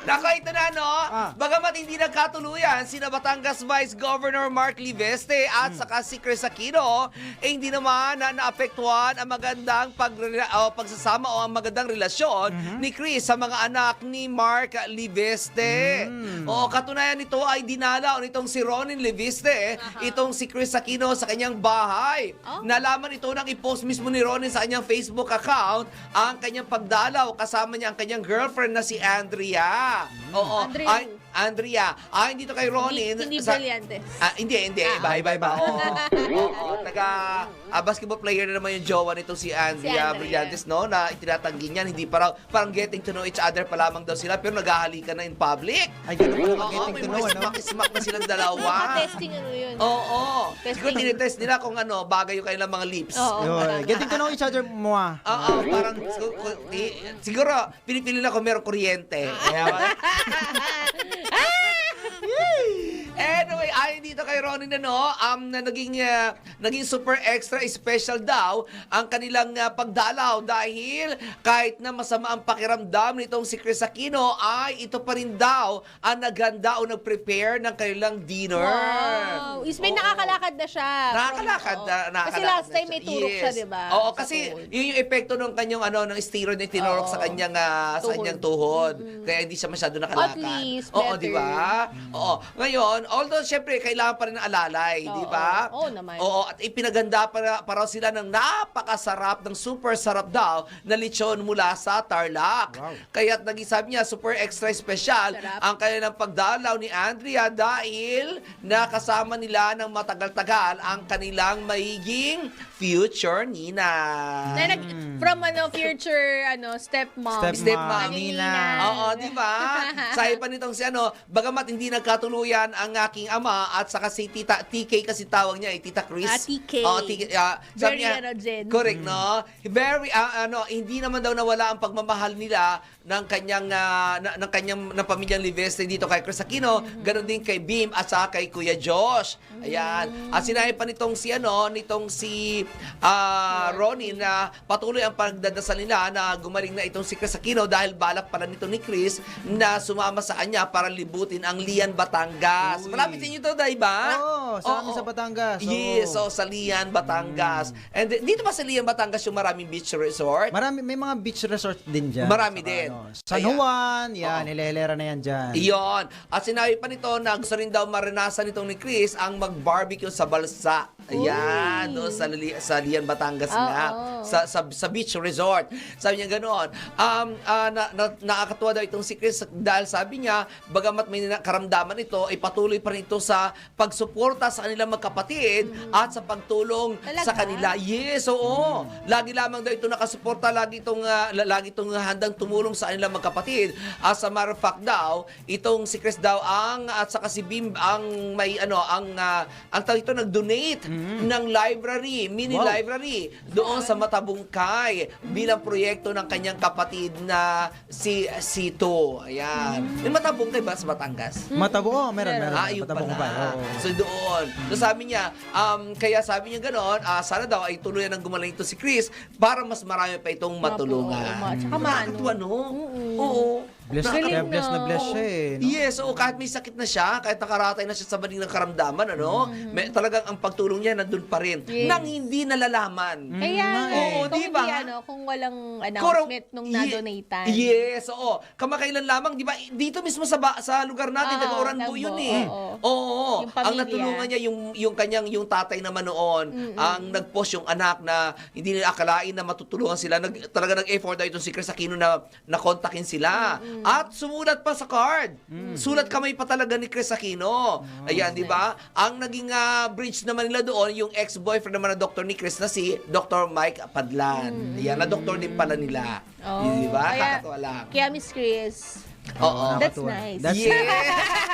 [SPEAKER 4] Nako, ito na, no? Bagamat hindi nagkatuluyan sina Batangas Vice Governor Mark Leviste at saka si Chris Aquino, hindi naman naapektuhan ang magandang pagsasama o ang magandang relasyon ni Chris sa mga anak ni Mark Leviste. O, katunayan nito ay dinalaw nitong si Ronin Leviste, itong si Chris Aquino sa kanyang bahay. Nalaman ito nang i-post mismo ni Ronin sa kanyang Facebook account ang kanyang pagdalaw kasama niya ang kanyang girlfriend na si Andrea. Oo.
[SPEAKER 3] Andrea.
[SPEAKER 4] Andrea. Hindi to kay Ronin.
[SPEAKER 3] Hindi Brillantes.
[SPEAKER 4] Hindi. Iba. Oo. Basketball player na naman yung jowa nito si Andrea
[SPEAKER 3] Andrea.
[SPEAKER 4] Brillantes, no? Na itinatanggi niyan. Hindi parang getting to know each other pa lamang daw sila, pero naghahalikan na in public.
[SPEAKER 2] Ay, ganun pala
[SPEAKER 4] Oo,
[SPEAKER 2] mag-getting
[SPEAKER 4] may
[SPEAKER 2] to know,
[SPEAKER 4] mga
[SPEAKER 2] ano?
[SPEAKER 4] smack na silang dalawa.
[SPEAKER 3] Testing ano yun.
[SPEAKER 4] Oo.
[SPEAKER 3] Testing.
[SPEAKER 4] Siguro tinitest nila kung bagay yung kanilang mga lips.
[SPEAKER 3] Oo.
[SPEAKER 2] Yun, getting to know each other mo.
[SPEAKER 4] Oo, parang siguro pinipili na kung merong kuryente. Kaya, anyway, ayon dito kay Ronnie na naging super extra special daw ang kanilang pagdalaw dahil kahit na masama ang pakiramdam nitong si Chris Aquino ay ito pa rin daw ang naghanda o nag-prepare ng kanilang dinner.
[SPEAKER 3] Wow. May nakakalakad na siya.
[SPEAKER 4] Nakakalakad na.
[SPEAKER 3] Kasi last time may turok siya, di ba?
[SPEAKER 4] Oo,
[SPEAKER 3] Sa
[SPEAKER 4] kasi
[SPEAKER 3] tuhod.
[SPEAKER 4] yun yung epekto ng kanyang ng steroid na tinurok
[SPEAKER 3] Oo.
[SPEAKER 4] sa kanyang tuhod. Kaya hindi siya masyado nakalakad.
[SPEAKER 3] At least,
[SPEAKER 4] Oo,
[SPEAKER 3] better.
[SPEAKER 4] di ba? Oo. Ngayon, although syempre kailangan pa rin ng alalay, di ba?
[SPEAKER 3] Oo naman.
[SPEAKER 4] Oo, at ipinaganda para raw sila ng napakasarap, ng super sarap daw na lechon mula sa Tarlac.
[SPEAKER 2] Wow.
[SPEAKER 4] Kaya sabi niya, super extra special
[SPEAKER 3] Sarap.
[SPEAKER 4] ang kanilang pagdalaw ni Andrea dahil nakasama nila ng matagal-tagal ang kanilang magiging future Nina.
[SPEAKER 3] From future stepmom.
[SPEAKER 2] Stepmom,
[SPEAKER 3] Naging
[SPEAKER 2] Nina.
[SPEAKER 4] Oo, di ba? Sabi pa nitong si bagamat hindi nagkatuluyan ang aking ama at saka si Tita TK kasi tawag niya, Tita Chris.
[SPEAKER 3] TK.
[SPEAKER 4] Oo, TK. Sabi
[SPEAKER 3] Very
[SPEAKER 4] niya,
[SPEAKER 3] Jen.
[SPEAKER 4] correct, no? Very, hindi naman daw nawala ang pagmamahal nila ng kanyang ng pamilyang Livestre dito kay Chris Aquino, ganoon din kay Bim at saka kay Kuya Josh. Ayan. At sinabi pa nitong si Ronnie na patuloy ang pagdadasal nila na gumaling na itong si Chris Aquino dahil balak pala nito ni Chris na sumama sa kanya para libutin ang Lian, Batangas.
[SPEAKER 2] Uy.
[SPEAKER 4] Malapit sa inyo to, diba?
[SPEAKER 2] Oo, sa amin
[SPEAKER 4] Oo.
[SPEAKER 2] sa Batangas. Oo.
[SPEAKER 4] Yes, so sa Lian, Batangas. And dito ba sa Lian, Batangas yung maraming beach resort?
[SPEAKER 2] May mga beach resort din dyan.
[SPEAKER 4] Marami
[SPEAKER 2] Saka,
[SPEAKER 4] din.
[SPEAKER 2] San
[SPEAKER 4] Ayan.
[SPEAKER 2] Juan, yan,
[SPEAKER 4] Oo.
[SPEAKER 2] nilelera na yan dyan.
[SPEAKER 4] Iyon. At sinabi pa nito na gusto rin daw maranasan nitong ni Chris ang mag-barbecue sa Balsa. Ayan, doon sa Lian, Batangas nga.
[SPEAKER 3] Oo.
[SPEAKER 4] Sa beach resort. Sabi niya ganoon. Nakakatuwa daw itong si Chris dahil sabi niya, bagamat may karamdaman ito, ay patuloy pa rin ito sa pagsuporta sa kanilang magkapatid at sa pagtulong
[SPEAKER 3] Talaga?
[SPEAKER 4] sa kanila. Yes, oo. Lagi lamang daw ito nakasuporta, lagi itong handang tumulong sa kanilang magkapatid. As a matter of fact daw, itong si Chris daw at saka si Bim ang may ang tawag ito nag-donate ng library, mini
[SPEAKER 2] Wow.
[SPEAKER 4] library doon sa Matabungkay bilang proyekto ng kanyang kapatid na si Sito. Ayan. May Matabungkay ba sa Batangas?
[SPEAKER 2] Matabo, meron.
[SPEAKER 4] Yun
[SPEAKER 2] Matabong
[SPEAKER 4] pala.
[SPEAKER 2] pa. Oo.
[SPEAKER 4] So doon. So sabi niya, kaya sabi niya gano'n, sana daw ay tuluyan ng gumaling ito si Chris para mas marami pa itong matulungan.
[SPEAKER 3] Tsaka
[SPEAKER 4] Nakakatuwa, no? Oo.
[SPEAKER 2] Bless, kaya
[SPEAKER 3] Galing,
[SPEAKER 2] bless na
[SPEAKER 3] no?
[SPEAKER 2] bless siya eh. No?
[SPEAKER 4] Yes, oo, kahit may sakit na siya, kahit nakaratay na siya sa baling ng karamdaman, talagang ang pagtulong niya nandun pa rin.
[SPEAKER 3] Yes.
[SPEAKER 4] Nang hindi nalalaman.
[SPEAKER 3] Kaya,
[SPEAKER 4] Oo,
[SPEAKER 3] kung
[SPEAKER 4] di ba?
[SPEAKER 3] hindi, kung walang announcement nung na-donatan.
[SPEAKER 4] Yes, oo. Kamakailan lamang, di ba? Dito mismo sa lugar natin,
[SPEAKER 3] Oo,
[SPEAKER 4] taga-Oran po
[SPEAKER 3] Tagbo,
[SPEAKER 4] yun eh.
[SPEAKER 3] oo.
[SPEAKER 4] Oo.
[SPEAKER 3] Yung
[SPEAKER 4] Ang
[SPEAKER 3] pamilya.
[SPEAKER 4] natulungan niya, yung tatay naman noon, ang nag-post yung anak na hindi nila akalain na matutulungan sila. Talaga nag-effort daw itong si Chris Aquino na kontakin sila. At sumulat pa sa card. Sulat kamay pa talaga ni Chris Aquino. Ayan, di ba? Ang naging bridge naman nila doon, yung ex-boyfriend naman na doktor ni Chris na si Dr. Mike Padlan. Ayan, na doktor din pala nila. Di ba? Kakatawa lang.
[SPEAKER 3] Kaya Miss Chris,
[SPEAKER 4] Oo.
[SPEAKER 3] that's
[SPEAKER 2] Nakakatuwa.
[SPEAKER 3] nice.
[SPEAKER 4] Yeah!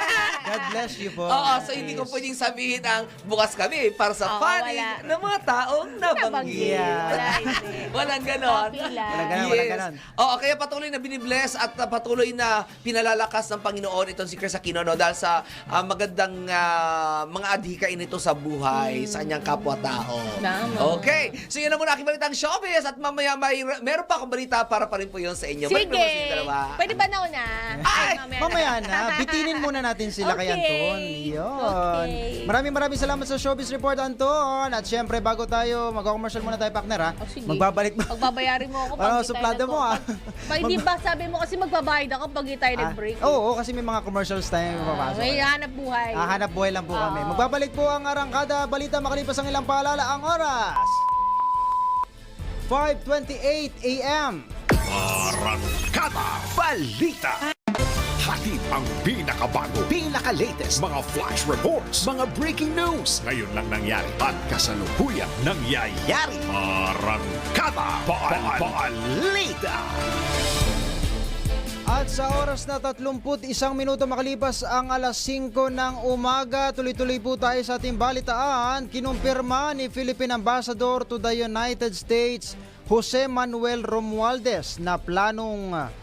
[SPEAKER 2] God bless you po.
[SPEAKER 4] Oo, so hindi ko pwedeng sabihin ang bukas kami para sa
[SPEAKER 3] Oo,
[SPEAKER 4] funny
[SPEAKER 3] wala.
[SPEAKER 4] ng mga taong nabanggit.
[SPEAKER 3] Wala, hindi.
[SPEAKER 4] Walang ganon.
[SPEAKER 3] Okay lang.
[SPEAKER 2] Walang ganon.
[SPEAKER 4] Oo, kaya patuloy na binibless at patuloy na pinalalakas ng Panginoon itong si Chris Aquino dahil sa magandang mga adhikain nito sa buhay, sa kanyang kapwa-tao.
[SPEAKER 3] Tama.
[SPEAKER 4] Okay, so yun na muna aking balitang showbiz at mamaya meron pa akong balita para pa rin po yun sa inyo. Balik
[SPEAKER 3] Sige.
[SPEAKER 4] naman sa inyo dalawa.
[SPEAKER 3] Pwede ba nauna?
[SPEAKER 4] Ay,
[SPEAKER 2] Mamaya na, bitinin muna natin sila kay
[SPEAKER 3] Okay.
[SPEAKER 2] Anton. Yun.
[SPEAKER 3] Okay.
[SPEAKER 2] Maraming salamat sa Showbiz Report, Anton. At syempre, bago tayo, mag-commercial muna tayo, partner, ha?
[SPEAKER 3] Oh, sige.
[SPEAKER 2] Magbabalik ba?
[SPEAKER 3] Pagbabayarin mo ako pag
[SPEAKER 2] Parang
[SPEAKER 3] di tayo
[SPEAKER 2] suplada mo, ah.
[SPEAKER 3] Hindi ba sabi mo kasi magbabayad ako pag di tayo nag-break?
[SPEAKER 2] Oo, kasi may mga commercials tayo mapapasok.
[SPEAKER 3] May hanap buhay.
[SPEAKER 2] Hanap buhay lang po kami. Magbabalik po ang Arangkada Balita makalipas ang ilang paalala. Ang oras, 5:28 a.m.
[SPEAKER 1] Arangkada Balita. Hatid ang pinakabago, pinaka-latest, mga flash reports, mga breaking news. Ngayon lang nangyari at kasalukuyan nangyayari. Arangkada Balita.
[SPEAKER 2] At sa oras na 31 minuto makalipas ang alas 5 ng umaga, tuloy-tuloy po tayo sa ating balitaan. Kinumpirma ni Philippine Ambassador to the United States, Jose Manuel Romualdez, na plano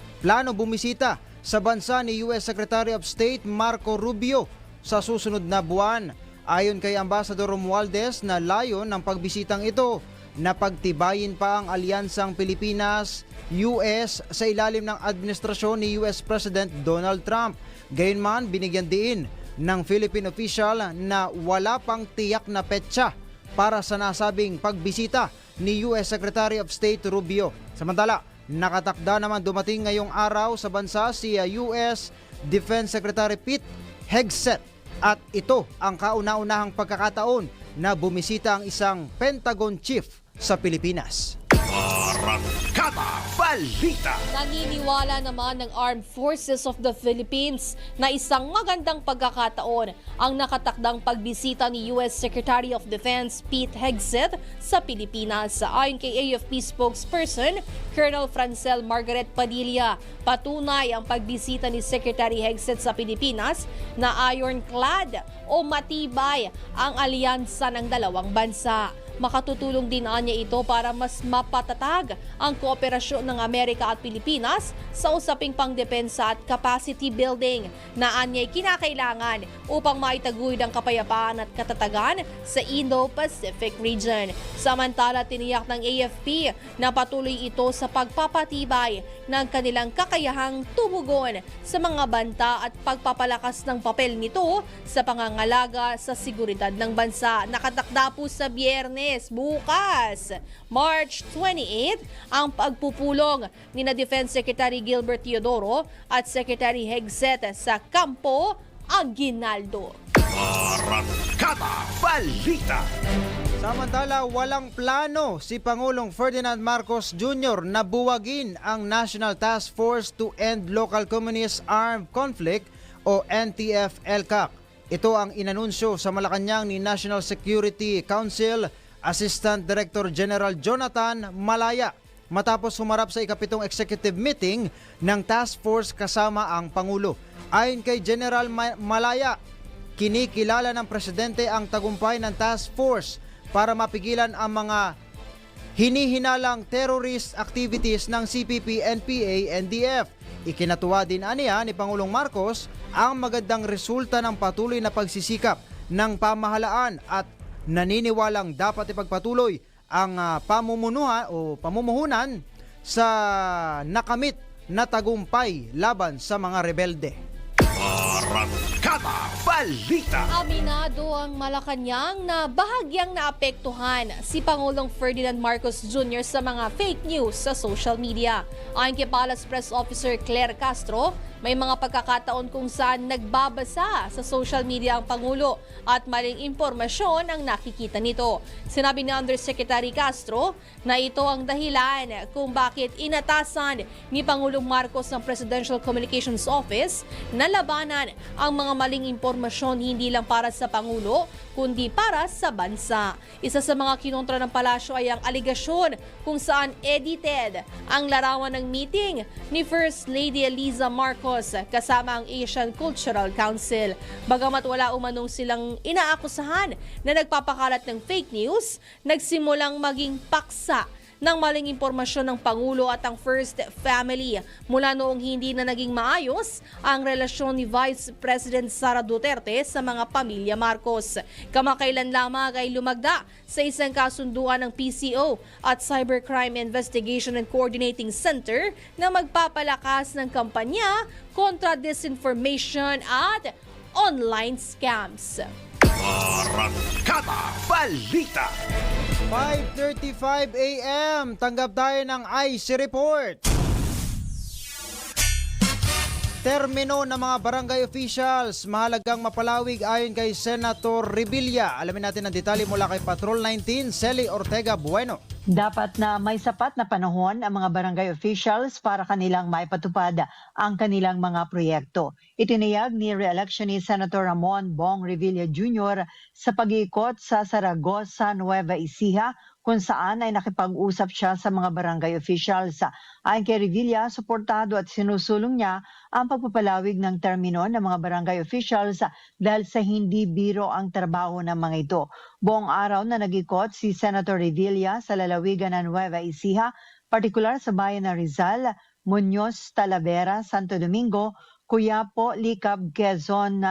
[SPEAKER 2] bumisita sa bansa ni US Secretary of State Marco Rubio sa susunod na buwan. Ayon kay Ambassador Romualdez, na layon ng pagbisitang ito na pagtibayin pa ang alyansang Pilipinas-US sa ilalim ng administrasyon ni US President Donald Trump. Gayunman, binigyan din ng Philippine official na wala pang tiyak na petsa para sa nasabing pagbisita ni US Secretary of State Rubio. Samantala, nakatakda naman dumating ngayong araw sa bansa si US Defense Secretary Pete Hegseth, at ito ang kauna-unahang pagkakataon na bumisita ang isang Pentagon chief sa Pilipinas.
[SPEAKER 1] Arangkada Balita.
[SPEAKER 3] Naniniwala naman ng Armed Forces of the Philippines na isang magandang pagkakataon ang nakatakdang pagbisita ni US Secretary of Defense Pete Hegseth sa Pilipinas. Ayon kay AFP spokesperson Colonel Francel Margaret Padilla, patunay ang pagbisita ni Secretary Hegseth sa Pilipinas na ironclad o matibay ang alyansa ng dalawang bansa. Makatutulong din niya ito para mas mapatatag ang kooperasyon ng Amerika at Pilipinas sa usaping pangdepensa at capacity building na anya'y kinakailangan upang maitaguyod ang kapayapaan at katatagan sa Indo-Pacific region. Samantala, tiniyak ng AFP na patuloy ito sa pagpapatibay ng kanilang kakayahang tumugon sa mga banta at pagpapalakas ng papel nito sa pangangalaga sa seguridad ng bansa. Nakatakda po sa Biyernes, bukas, March 28, ang pagpupulong ni na Defense Secretary Gilbert Teodoro at Secretary Hegseth sa Campo Aguinaldo.
[SPEAKER 1] Arangkada Balita.
[SPEAKER 2] Samantala, walang plano si Pangulong Ferdinand Marcos Jr. na buwagin ang National Task Force to End Local Communist Armed Conflict o NTF-ELCAC. Ito ang inanunsyo sa Malacanang ni National Security Council Assistant Director General Jonathan Malaya matapos humarap sa ikapitong executive meeting ng task force kasama ang Pangulo. Ayon kay General Malaya, kinikilala ng Presidente ang tagumpay ng task force para mapigilan ang mga hinihinalang terrorist activities ng CPP, NPA, NDF. Ikinatuwa din aniya ni Pangulong Marcos ang magandang resulta ng patuloy na pagsisikap ng pamahalaan at naniniwalang dapat ipagpatuloy ang pamumuhunan sa nakamit na tagumpay laban sa mga rebelde.
[SPEAKER 1] Arangkada Balita.
[SPEAKER 3] Aminado ang Malacanang na bahagyang naapektuhan si Pangulong Ferdinand Marcos Jr. sa mga fake news sa social media. Ayon kay Palace Press Officer Claire Castro, may mga pagkakataon kung saan nagbabasa sa social media ang Pangulo at maling impormasyon ang nakikita nito. Sinabi ni Undersecretary Castro na ito ang dahilan kung bakit inatasan ni Pangulong Marcos ng Presidential Communications Office na labanan ang mga maling impormasyon hindi lang para sa Pangulo kundi para sa bansa. Isa sa mga kinontra ng palasyo ay ang aligasyon kung saan edited ang larawan ng meeting ni First Lady Eliza Marcos kasama ang Asian Cultural Council. Bagamat wala umanong silang inaakusahan na nagpapakalat ng fake news, nagsimulang maging paksa ng maling impormasyon ng Pangulo at ang First Family mula noong hindi na naging maayos ang relasyon ni Vice President Sara Duterte sa mga pamilya Marcos. Kamakailan lamang ay lumagda sa isang kasunduan ng PCO at Cybercrime Investigation and Coordinating Center na magpapalakas ng kampanya kontra disinformation at online scams.
[SPEAKER 1] Arangkada Balita.
[SPEAKER 2] 5:35 a.m. Tanggap tayo ng IC Report. Termino ng mga barangay officials, mahalagang mapalawig ayon kay Senator Revilla. Alamin natin ang detalye mula kay Patrol 19, Celi Ortega Bueno.
[SPEAKER 5] Dapat na may sapat na panahon ang mga barangay officials para kanilang maipatupad ang kanilang mga proyekto. Itinayag ni re-election ni Senator Ramon Bong Revilla Jr. sa pag-iikot sa Zaragoza, Nueva Ecija, kung saan ay nakipag-usap siya sa mga barangay officials. Ayon kay Revilla, suportado at sinusulong niya ang pagpapalawig ng termino ng mga barangay officials dahil sa hindi biro ang trabaho ng mga ito. Buong araw na nag-ikot si Senator Revilla sa lalawigan ng Nueva Ecija, partikular sa bayan ng Rizal, Muñoz, Talavera, Santo Domingo, Cuyapo, Licab, Quezon,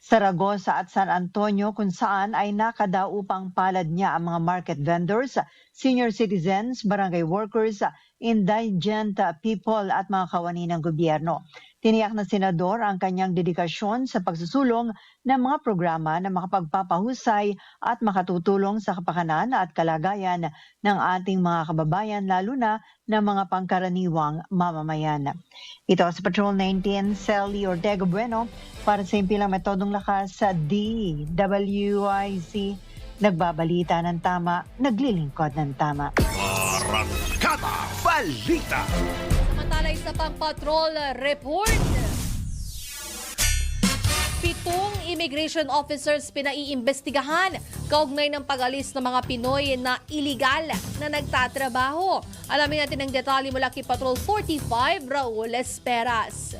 [SPEAKER 5] Zaragoza at San Antonio kung saan ay nakadaupang palad niya ang mga market vendors, senior citizens, barangay workers, indigent people at mga kawani ng gobyerno. Tiniyak ng senador ang kanyang dedikasyon sa pagsusulong ng mga programa na makapagpapahusay at makatutulong sa kapakanan at kalagayan ng ating mga kababayan lalo na ng mga pangkaraniwang mamamayan. Ito sa Patrol 19, Celi Ortega Bueno para sa impilang metodong lakas sa DWIC. Nagbabalita ng tama, naglilingkod ng tama.
[SPEAKER 1] Arangkada Balita.
[SPEAKER 3] Samantalay sa pang-patrol report, 7 immigration officers pinaiimbestigahan kaugnay ng pag-alis ng mga Pinoy na iligal na nagtatrabaho. Alamin natin ang detalye mula kay Patrol 45, Raul Esperas.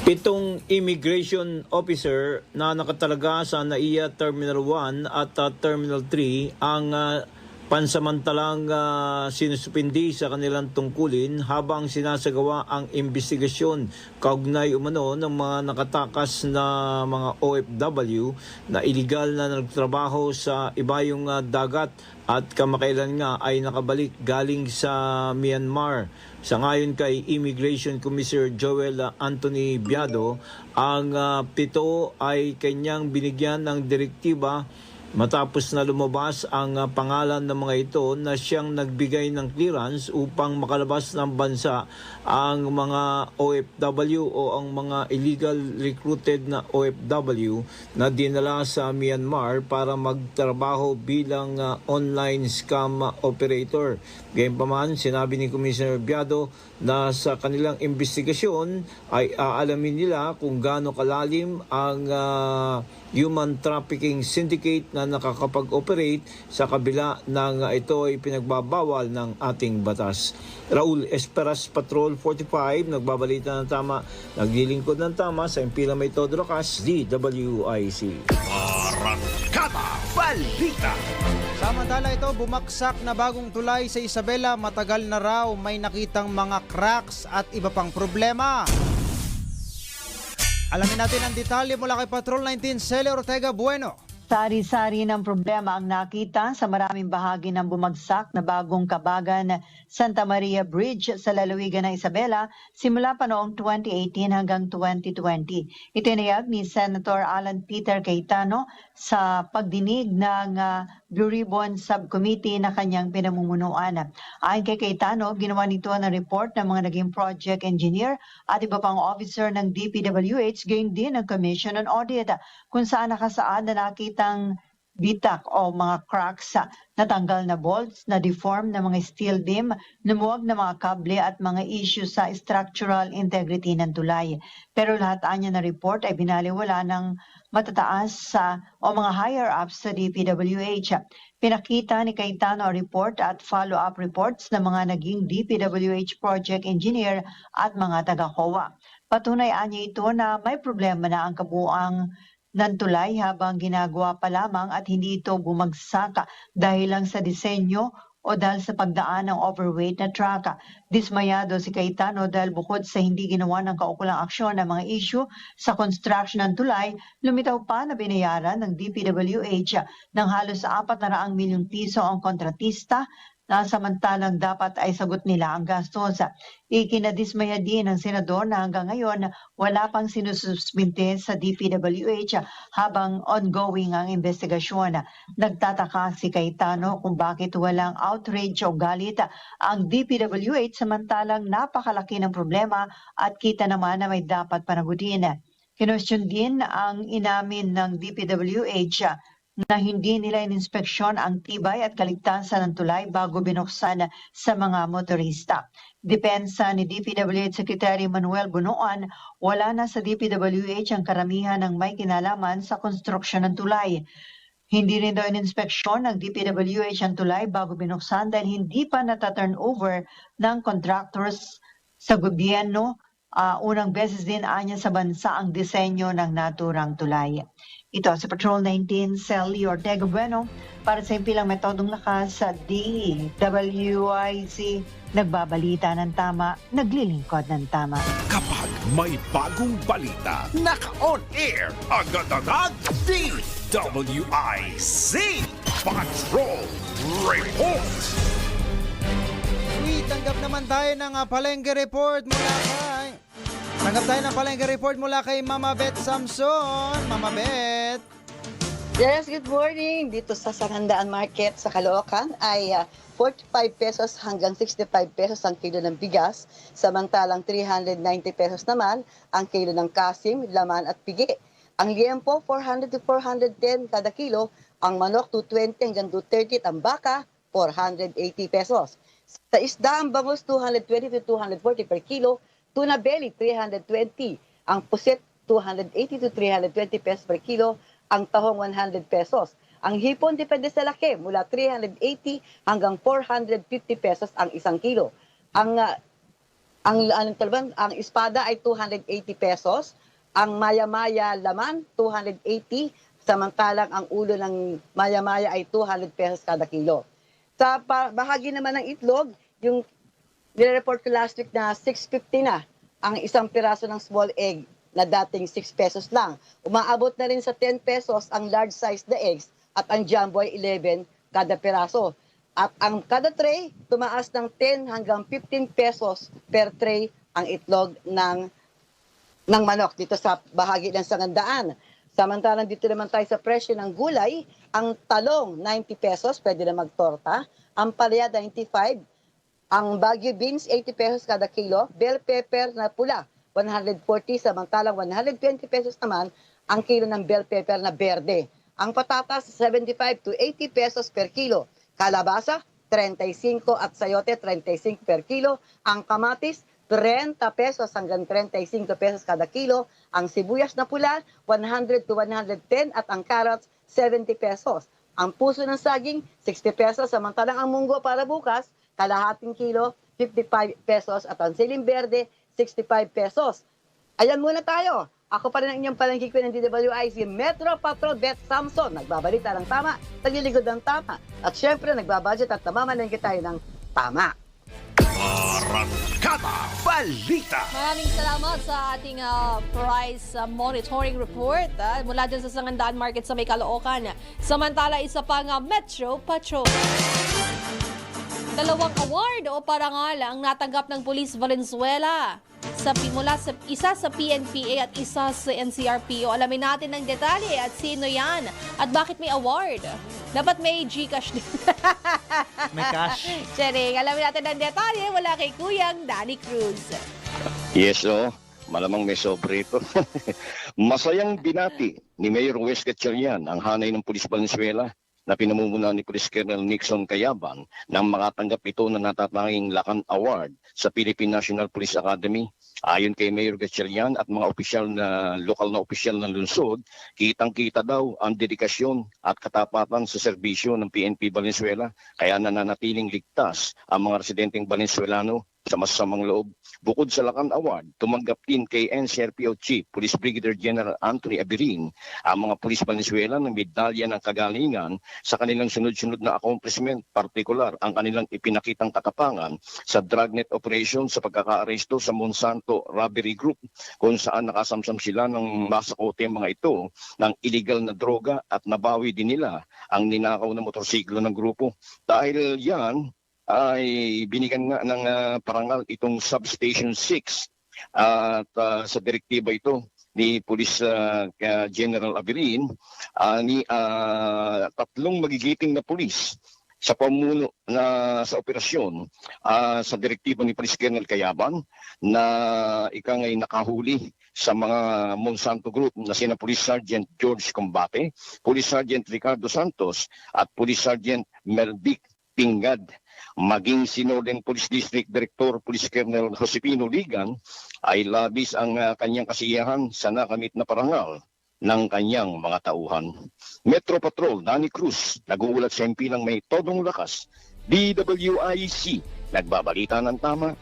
[SPEAKER 6] 7 immigration officer na nakatalaga sa NAIA Terminal 1 at Terminal 3 ang pansamantalang sinususpindi sa kanilang tungkulin habang sinasagawa ang investigasyon kaugnay umano ng mga nakatakas na mga OFW na iligal na nagtrabaho sa ibayong dagat at kamakailan nga ay nakabalik galing sa Myanmar. Sa ngayon kay Immigration Commissioner Joel Anthony Biado, ang 7 ay kanyang binigyan ng direktiba matapos na lumabas ang pangalan ng mga ito na siyang nagbigay ng clearance upang makalabas ng bansa ang mga OFW o ang mga illegal recruited na OFW na dinala sa Myanmar para magtrabaho bilang online scam operator. Gayunpaman, sinabi ni Commissioner Biado na sa kanilang investigasyon ay aalamin nila kung gaano kalalim ang human trafficking syndicate na nakakapag-operate sa kabila ng ito ay pinagbabawal ng ating batas. Raul Esperas, Patrol 45, nagbabalita ng tama, naglilingkod ng tama sa Impila May Todo Lakas, DWIC.
[SPEAKER 1] Arangkada Balita.
[SPEAKER 2] Samantala ito, bumaksak na bagong tulay sa Isabela. Matagal na raw may nakitang mga cracks at iba pang problema. Alamin natin ang detalye mula kay Patrol 19, Celi Ortega Bueno.
[SPEAKER 5] Sari-sari ng problema ang nakita sa maraming bahagi ng bumagsak na bagong Kabagan Santa Maria Bridge sa lalawigan ng Isabela simula pa noong 2018 hanggang 2020. Itinayag ni Senator Alan Peter Cayetano sa pagdinig ng Blue Ribbon Subcommittee na kanyang pinamumunuan. Ayon kay Cayetano, ginawa nito ng report ng mga naging project engineer at iba pang officer ng DPWH, gayon din ng Commission on Audit, kung saan nakasaad na nakitang bitak o mga cracks, natanggal na bolts, na deform na mga steel beam, lumuwag na mga kable at mga issues sa structural integrity ng tulay. Pero lahat anya na report ay binaliwala ng matataas o mga higher-ups sa DPWH. Pinakita ni Cayetano ang report at follow-up reports ng mga naging DPWH project engineer at mga taga-COA. Patunay anya ito na may problema na ang kabuuang ng tulay habang ginagawa pa lamang at hindi ito bumagsak dahil lang sa disenyo o dahil sa pagdaan ng overweight na truck. Dismayado si Cayetano dahil bukod sa hindi ginawa ng kaukulang aksyon ng mga issue sa construction ng tulay, lumitaw pa na binayaran ng DPWH ng halos 400 milyong piso ang kontratista na samantalang dapat ay sagot nila ang gastos. Ikinadismaya din ng senador na hanggang ngayon wala pang sinususpinte sa DPWH habang ongoing ang investigasyon. Nagtataka si Cayetano kung bakit walang outrage o galit ang DPWH samantalang napakalaki ng problema at kita naman na may dapat panagutin. Kinwestiyon din ang inamin ng DPWH na hindi nila ininspeksyon ang tibay at kaligtasan ng tulay bago binuksan sa mga motorista. Depensa ni DPWH Secretary Manuel Bunoan, wala na sa DPWH ang karamihan ng may kinalaman sa konstruksyon ng tulay. Hindi rin daw ininspeksyon ng DPWH ang tulay bago binuksan dahil hindi pa nata-turn over ng contractors sa gobyerno. Unang beses din anya sa bansa ang disenyo ng naturang tulay. Ito si Patrol 19, Sally Ortega Bueno, para sa impilang metodong lakas sa DWIC. Nagbabalita ng tama, naglilingkod ng tama.
[SPEAKER 1] Kapag may bagong balita, naka-on air, agad-agad, DWIC Patrol Report.
[SPEAKER 2] Tanggap naman tayo ng palengke report mula kay Mama Beth Samson. Mama Beth.
[SPEAKER 7] Yes, good morning. Dito sa Sangandaan Market sa Caloocan ay 45 pesos hanggang 65 pesos ang kilo ng bigas. Samantalang 390 pesos naman ang kilo ng kasim, laman at pigi. Ang liempo, 400 to 410 kada kilo. Ang manok, 220 hanggang 230 at ang baka, 480 pesos. Sa isda, ang bangus, 220 to 240 per kilo. Tuna belly, 320. Ang pusit, 280 to 320 pesos per kilo. Ang tahong, 100 pesos. Ang hipon, depende sa laki, mula 380 hanggang 450 pesos ang isang kilo. Ang espada ay 280 pesos. Ang maya-maya laman, 280. Samantalang ang ulo ng maya-maya ay 200 pesos kada kilo. Sa bahagi naman ng itlog, yung nire-report ko last week na 650 na ang isang piraso ng small egg na dating 6 pesos lang. Umaabot na rin sa 10 pesos ang large size na eggs at ang jumbo ay 11 kada piraso. At ang kada tray, tumaas ng 10 hanggang 15 pesos per tray ang itlog ng manok dito sa bahagi ng Sangandaan. Samantalang dito naman tayo sa presyo ng gulay, ang talong 90 pesos, pwede na magtorta. Ang palaya 95, ang Baguio beans 80 pesos kada kilo, bell pepper na pula 140, samantalang 120 pesos naman ang kilo ng bell pepper na berde. Ang patatas 75 to 80 pesos per kilo. Kalabasa 35 at sayote 35 per kilo. Ang kamatis 30 pesos hanggang 35 pesos kada kilo. Ang sibuyas na pula, 100 to 110 at ang carrots, 70 pesos. Ang puso ng saging, 60 pesos. Samantalang ang munggo para bukas, kalahating kilo, 55 pesos. At ang siling berde, 65 pesos. Ayan muna tayo. Ako pa rin ang inyong palangkik ng DWIC Metro Patrol Beth Samson. Nagbabalita ng tama, nagliligod ng tama. At syempre, nagbabudget at namamalengke tayo ng tama.
[SPEAKER 1] Arangkada Balita.
[SPEAKER 3] Maraming salamat sa ating price monitoring report mula dyan sa Sangandaan Market sa May Caloocan. Samantala, isa pang Metro Patrol. 2 award o parangal ang natanggap ng Police Valenzuela mula sa isa sa PNPA at isa sa NCRPO. Alamin natin ng detalye at sino yan at bakit may award. Dapat may Gcash din.
[SPEAKER 4] May cash.
[SPEAKER 3] Charing, alamin natin ng detalye mula kay Kuyang Danny Cruz.
[SPEAKER 8] Yes, malamang may sobre ito. Masayang binati ni Mayor Wes Gatchalian ang hanay ng Pulis Valenzuela na pinamumuno ni Police Colonel Nixon Cayaban nang makatanggap ito ng natatanging Lakan Award sa Philippine National Police Academy. Ayon kay Mayor Gatchalian at mga lokal na opisyal ng lungsod, kitang-kita daw ang dedikasyon at katapatan sa serbisyo ng PNP Valenzuela, kaya nananatiling ligtas ang mga residenteng Valenzuelano sa masasamang loob. Bukod sa Lakan Award, tumanggap din kay NCRPO Chief Police Brigadier General Anthony Abirin ang mga Police Valenzuela ng medalya ng kagalingan sa kanilang sunod-sunod na accomplishment, partikular ang kanilang ipinakitang katapangan sa dragnet operation sa pagkakaaresto sa Monsanto Robbery Group, kung saan nakasamsam sila ng masakote mga ito ng illegal na droga at nabawi din nila ang ninakaw na motorsiklo ng grupo. Dahil yan, ay binigyan nga ng parangal itong Substation 6 at sa direktiba ito ni Police General Avelin ni tatlong magigiting na pulis sa pamuno na sa operasyon sa direktiba ni Police Colonel Cayaban na ikangay nakahuli sa mga Monsanto Group na sina Police Sergeant George Combate, Police Sergeant Ricardo Santos at Police Sergeant Melvic Pingad. Maging si Northern Police District Director Police Colonel Josepino Ligan ay labis ang kanyang kasiyahan sa nakamit na parangal ng kanyang mga tauhan. Metro Patrol Danny Cruz, nag-uulat sa MP ng may todong lakas. DWIC, nagbabalita ng tama,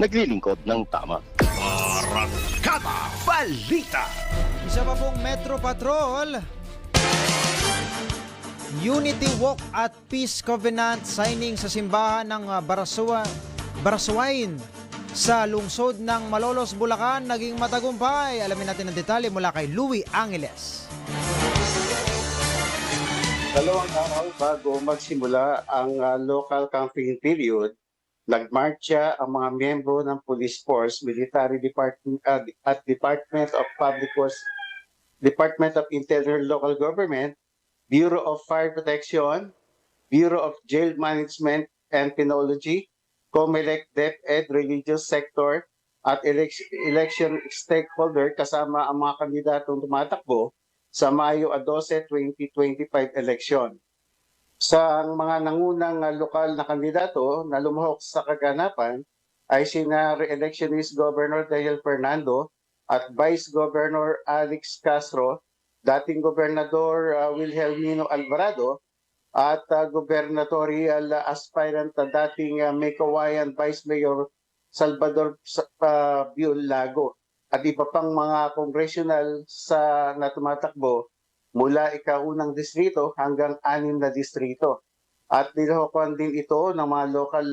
[SPEAKER 8] naglilingkod ng tama.
[SPEAKER 1] Arangkada Balita.
[SPEAKER 2] Isa pa pong Metro Patrol. Unity Walk at Peace Covenant signing sa simbahan ng Barasuain sa lungsod ng Malolos, Bulacan naging matagumpay. Alamin natin ang detalye mula kay Louie Angeles.
[SPEAKER 9] Dalawang araw bago magsimula ang local campaign period, nagmarcha ang mga miyembro ng Police Force, Military Department at Department of Public Works, Department of Interior Local Government, Bureau of Fire Protection, Bureau of Jail Management and Penology, COMELEC, DepEd, Religious Sector, at election stakeholder kasama ang mga kandidatong tumatakbo sa Mayo 12, 2025 election. Sa mga nangunang lokal na kandidato na lumahok sa kaganapan ay sina re-electionist Governor Daniel Fernando at Vice Governor Alex Castro, dating Gobernador Wilhelmino Alvarado at gubernatorial aspirant dating Mecawayan Vice Mayor Salvador Biolago at iba pang mga congressional na tumatakbo mula ikaunang distrito hanggang 6 na distrito. At nilahukan din ito ng mga local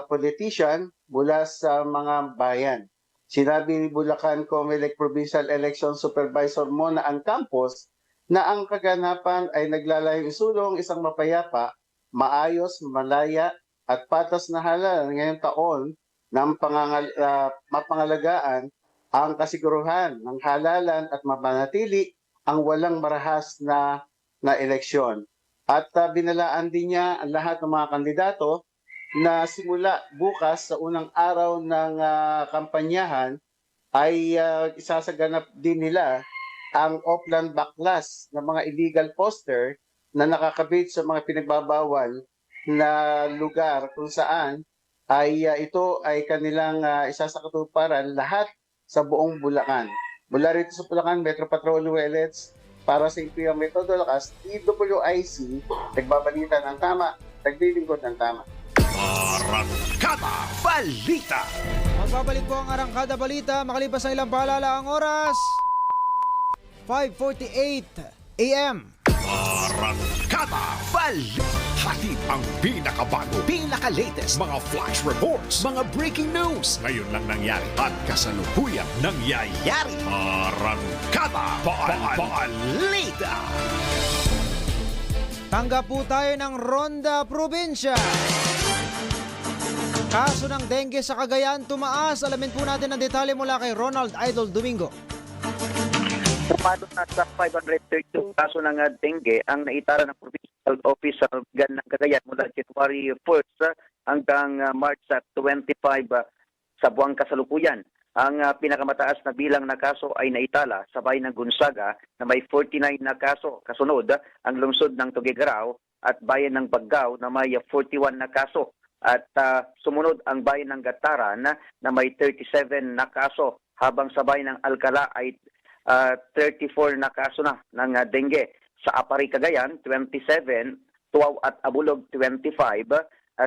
[SPEAKER 9] politician mula sa mga bayan. Sinabi ni Bulacan COMELEC Provincial Election Supervisor Mona Campos na ang kaganapan ay naglalayong isulong isang mapayapa, maayos, malaya at patas na halalan ngayong taon ng mapangalagaan ang kasiguruhan ng halalan at mapanatili ang walang marahas na eleksyon. At binalaan din niya ang lahat ng mga kandidato na simula bukas sa unang araw ng kampanyahan ay isasaganap din nila ang offline backlash ng mga illegal poster na nakakabit sa mga pinagbabawal na lugar kung saan ay ito ay kanilang isasakatuparan lahat sa buong Bulacan. Mula rito sa Bulacan, Metro Patrol Luelets, para sa impiyang Metodo Lakas, DWIC, nagbabalita ng tama, naglilingkod ng tama.
[SPEAKER 1] Arangkada Balita.
[SPEAKER 2] Magbabalik po ang Arangkada Balita makalipas ng ilang paalala ang oras. 5:48 AM.
[SPEAKER 1] Arangkada Balita. Hatid ang pinakabago, pinaka-latest mga flash reports, mga breaking news. Ngayon lang nangyari at kasalukuyang nangyayari. Arangkada Balita.
[SPEAKER 2] Tanggap po tayo ng Ronda Probinsya. Kaso ng dengue sa Cagayan tumaas. Alamin po natin ang detalye mula kay Ronald Idol Domingo.
[SPEAKER 10] Pumalo na sa 532 kaso ng dengue ang naitala ng Provincial Health Office sa Gan ng Cagayan mula January 1st hanggang March 25 sa buwang kasalukuyan. Ang pinakamataas na bilang na kaso ay naitala sa bayan ng Gonzaga na may 49 na kaso. Kasunod ang lungsod ng Tuguegarao at bayan ng Baggao na may 41 na kaso. At sumunod ang bayan ng Gataran na may 37 na kaso habang sa bayan ng Alcala ay 34 na kaso na ng dengue. Sa Apari, Cagayan, 27, Tuaw at Abulog, 25,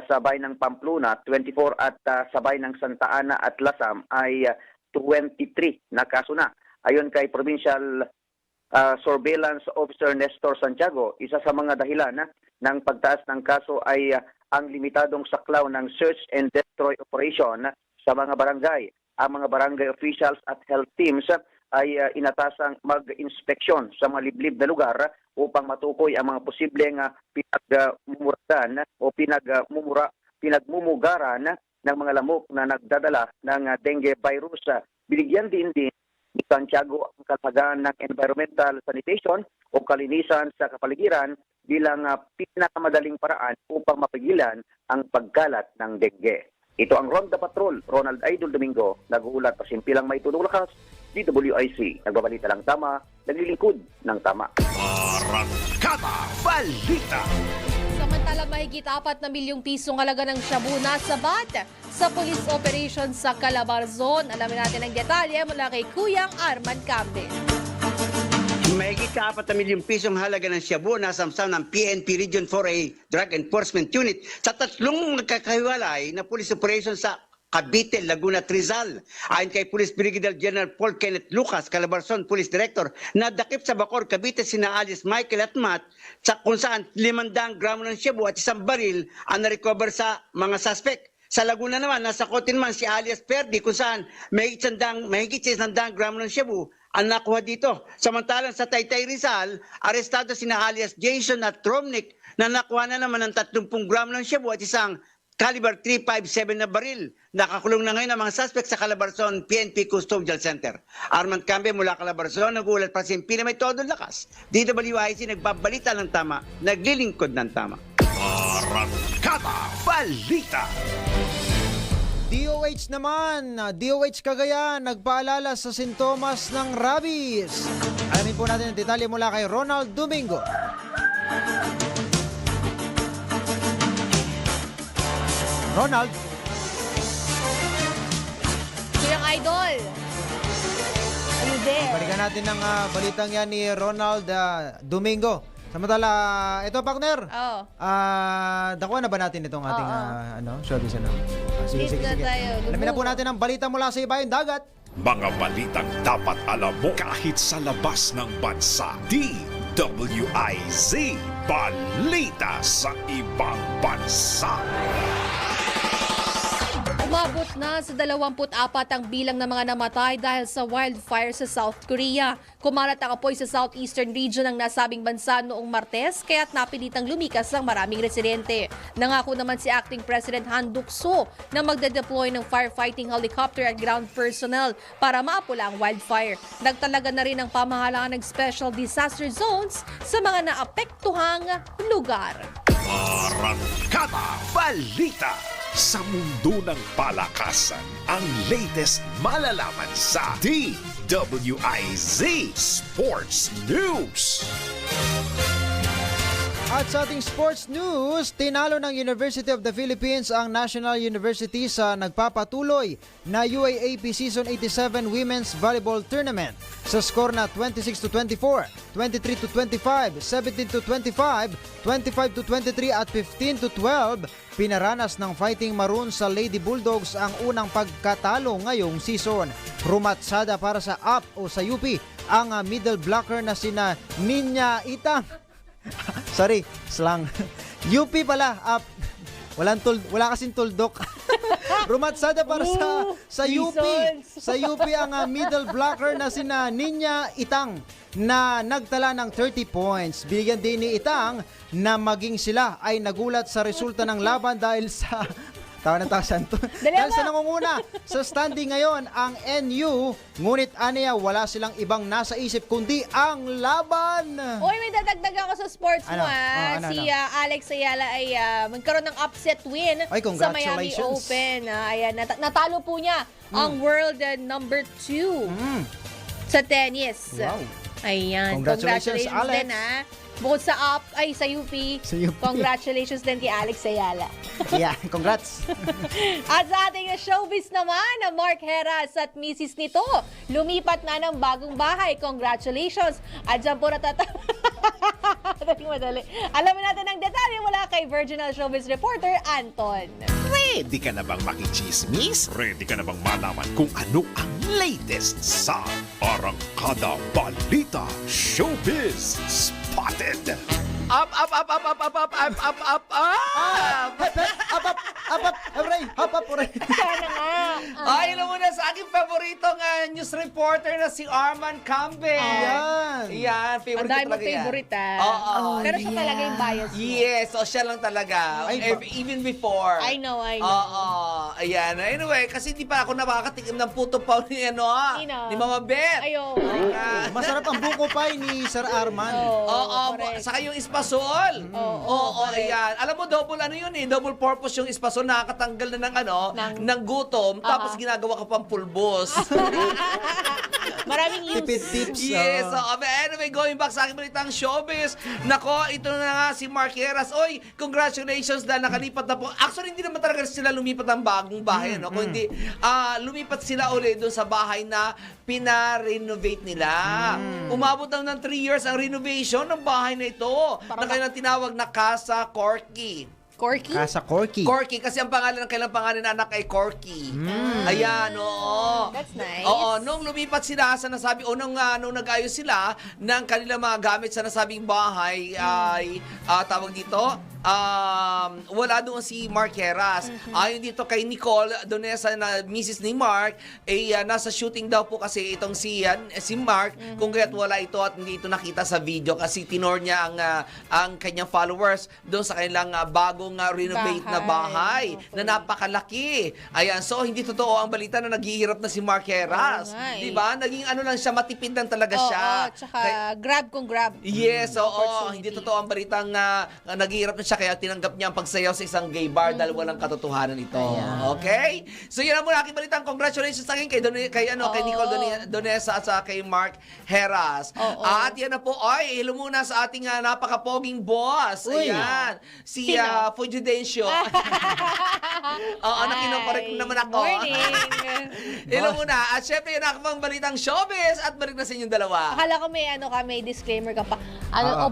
[SPEAKER 10] sa bayan ng Pamplona, 24 at sa bayan ng Santa Ana at Lasam ay 23 na kaso na. Ayon kay Provincial Surveillance Officer Nestor Santiago, isa sa mga dahilan ng pagtaas ng kaso ay ang limitadong saklaw ng search and destroy operation sa mga barangay. Ang mga barangay officials at health teams ay inatasang mag-inspeksyon sa mga liblib na lugar upang matukoy ang mga posibleng pinagmumuradan o pinagmumugaran ng mga lamok na nagdadala ng dengue virus. Binigyan din ni Santiago ang kalagahan ng environmental sanitation o kalinisan sa kapaligiran bilang pinakamadaling paraan upang mapigilan ang pagkalat ng dengue. Ito ang Ronda Patrol, Ronald Idol Domingo, nag-uulat pa simpilang may tunong lakas, DWIC, nagbabalita lang tama, naglilingkod ng tama.
[SPEAKER 1] Arangkada Balita.
[SPEAKER 3] Samantala, mahigit 4 na milyong pisong halaga ng shabu nasabat sa police operation sa Calabarzon. Alamin natin ang detalye mula kay Kuyang Arman Cambe.
[SPEAKER 11] Mahigit ka 4 na milyong pisong halaga ng shabu na samsam ng PNP Region 4A Drug Enforcement Unit sa tatlong nagkakahiwalay na police operation sa Cavite, Laguna at Rizal. Ayon kay Police Brigadier General Paul Kenneth Lucas, Calabarzon Police Director, nadakip sa Bacor, Cavite sina alias Michael at Matt kung saan 500 gramo ng shabu at isang baril ang na-recover sa mga suspect. Sa Laguna naman, nasa Cotinman si alias Perdi kung saan mahigit 100 gramo ng shabu ang nakuha dito. Samantalang sa Taytay Rizal, arestado sina alias Jason at Tromnick na nakuha na naman ng 30 gramo ng shabu at isang caliber .357 na baril. Nakakulong na ngayon ang mga suspect sa Calabarzon PNP Custodial Center. Armand Cambe mula Calabarzon, nagulat pa simpina may todong lakas. DWIC nagbabalita ng tama, naglilingkod ng tama.
[SPEAKER 1] Arangkada Balita.
[SPEAKER 2] DOH naman, DOH Cagayan nagpaalala sa sintomas ng rabies. Alamin po natin ang detalye mula kay Ronald Domingo. Ronald.
[SPEAKER 3] Kuyang Idol. Are you there?
[SPEAKER 2] Balikan natin ang balitang yan ni Ronald Domingo. Samantala, ito partner.
[SPEAKER 3] Oo.
[SPEAKER 2] Dakuha na ba natin itong ating showbiz ano? Sige. Alamin na po natin ang balita mula sa ibayong dagat.
[SPEAKER 1] Mga balitang dapat alam mo kahit sa labas ng bansa. DWIZ. Balita sa ibang bansa.
[SPEAKER 3] Umabot na sa 24 ang bilang ng mga namatay dahil sa wildfire sa South Korea. Kumalat ang apoy sa southeastern region ng nasabing bansa noong Martes, kaya't napilitang lumikas ang maraming residente. Nangako naman si Acting President Han Duck-soo na magde-deploy ng firefighting helicopter at ground personnel para maapula ang wildfire. Nagtalaga na rin ang pamahalaan ng special disaster zones sa mga naapektuhang lugar.
[SPEAKER 1] Arangkada Balita. Sa mundo ng palakasan, ang latest malalaman sa DWIZ Sports News.
[SPEAKER 2] At sa ating sports news, tinalo ng University of the Philippines ang National University sa nagpapatuloy na UAAP Season 87 Women's Volleyball Tournament sa score na 26-24, 23-25, 17-25, 25-23 at 15-12. Pinaranas ng Fighting Maroon sa Lady Bulldogs ang unang pagkatalo ngayong season. Rumatsada para sa UP o sa UP ang middle blocker na sina Ninya Itang. Sorry, slang. UP pala, up. Wala kasing tuldok. Rumatsada para sa UP. Sa UP ang middle blocker na sina Ninya Itang na nagtala ng 30 points. Binigyan din ni Itang na maging sila ay nagulat sa resulta ng laban dahil sa dahil sa nangunguna sa standing ngayon ang NU, ngunit aniya wala silang ibang nasa isip kundi ang laban.
[SPEAKER 3] Uy, may dadagdag ako sa sports mo. Si Alex Ayala ay magkaroon ng upset win sa Miami Open. Ayan, natalo po niya ang world number 2 sa tennis.
[SPEAKER 2] Wow.
[SPEAKER 3] Ayan,
[SPEAKER 2] Congratulations Alex.
[SPEAKER 3] Din bukod sa sa UP, congratulations din kay Alex Ayala.
[SPEAKER 2] Yeah, congrats.
[SPEAKER 3] At sa ating showbiz naman, Mark Heras at Mrs. nito, lumipat na ng bagong bahay. Congratulations. At dyan po madali. Alamin natin ang detalye mula kay Virginal Showbiz reporter Anton.
[SPEAKER 1] Ready ka na bang makichismis? Ready ka na bang malaman kung ano ang latest sa Arangkada Balita Showbiz Spotted?
[SPEAKER 4] Up!
[SPEAKER 2] Hap, aray, hap, aray.
[SPEAKER 3] Sana nga.
[SPEAKER 4] Ay, alam mo na sa aking paboritong news reporter na si Arman Campbell.
[SPEAKER 2] Yan.
[SPEAKER 4] Yan,
[SPEAKER 3] Ang
[SPEAKER 4] favorite
[SPEAKER 3] dami
[SPEAKER 4] ko
[SPEAKER 3] mo
[SPEAKER 4] talaga yan.
[SPEAKER 3] favorite
[SPEAKER 4] Oo.
[SPEAKER 3] Pero siya talaga yung bias mo.
[SPEAKER 4] Yes, so siya lang talaga.
[SPEAKER 2] Ay,
[SPEAKER 4] Even before.
[SPEAKER 3] I know.
[SPEAKER 4] Oo, ayan. Anyway, kasi di pa ako nakakatikim ng puto pa ni
[SPEAKER 3] Sino?
[SPEAKER 4] ni Mama Beth.
[SPEAKER 3] Ayo.
[SPEAKER 2] Masarap ang buko pie ni Sir Arman.
[SPEAKER 4] Oo,
[SPEAKER 3] correct.
[SPEAKER 4] saka yung espasol. Oo,
[SPEAKER 3] correct.
[SPEAKER 4] ayan. Alam mo, double ano yun eh, double purpose yung espasol, nakakatanggal na ng gutom, tapos ginagawa ka pang pulbos.
[SPEAKER 3] Maraming use.
[SPEAKER 2] Tipid tips.
[SPEAKER 4] Yes, but anyway, going back sa aking balitang showbiz, nako, ito na nga si Mark Heras. Oy, congratulations dahil nakalipat na po. Actually, hindi naman talaga sila lumipat ng bagong bahay, no? Kung hindi, lumipat sila ulit doon sa bahay na pina-renovate nila. Umabot na ng 3 years ang renovation ng bahay na ito. Na kailang tinawag na Casa Corky.
[SPEAKER 3] Corky?
[SPEAKER 2] Casa Corky.
[SPEAKER 4] Corky, kasi ang pangalan ng kailang pangalan na anak ay Corky. Ayan, oo.
[SPEAKER 3] That's nice.
[SPEAKER 4] Oo, nung lumipat sila sa nasabi, nung nag-ayos sila ng kanilang mga gamit sa nasabing bahay ay, tawag dito, wala doon si Mark Heras. Ayon dito kay Nicole Donesa na Mrs. ni Mark, nasa shooting daw po kasi itong si Mark, kung kaya't wala ito at hindi ito nakita sa video kasi tinor niya ang kanyang followers doon sa kanilang bagong renovate na bahay na napakalaki. Ayan, so hindi totoo ang balita na naghihirap na si Mark Heras.
[SPEAKER 3] Oo nga eh.
[SPEAKER 4] 'Di ba? Naging ano lang siya, matipid lang talaga siya.
[SPEAKER 3] Oo, tsaka grab kung grab.
[SPEAKER 4] Yes, oo.
[SPEAKER 3] Opportunity.
[SPEAKER 4] Hindi totoo ang balitang naghihirap na siya kaya tinanggap niya ang pagsayaw sa isang gay bar dahil walang katotohanan ito. Okay? So yun ang muna aking balitang. Congratulations sa akin kay Nicole Donesa at sa kay Mark Heras. At yan na po, hello muna sa ating napakapoging boss.
[SPEAKER 2] Uy.
[SPEAKER 4] Ayan. Si
[SPEAKER 3] Sino?
[SPEAKER 4] Fujidencio. Oo, nakinokorek naman ako.
[SPEAKER 3] Morning.
[SPEAKER 4] Hello muna. At syempre, yun ang balitang showbiz at balik na sa inyong dalawa.
[SPEAKER 3] Akala ko may disclaimer ka pa.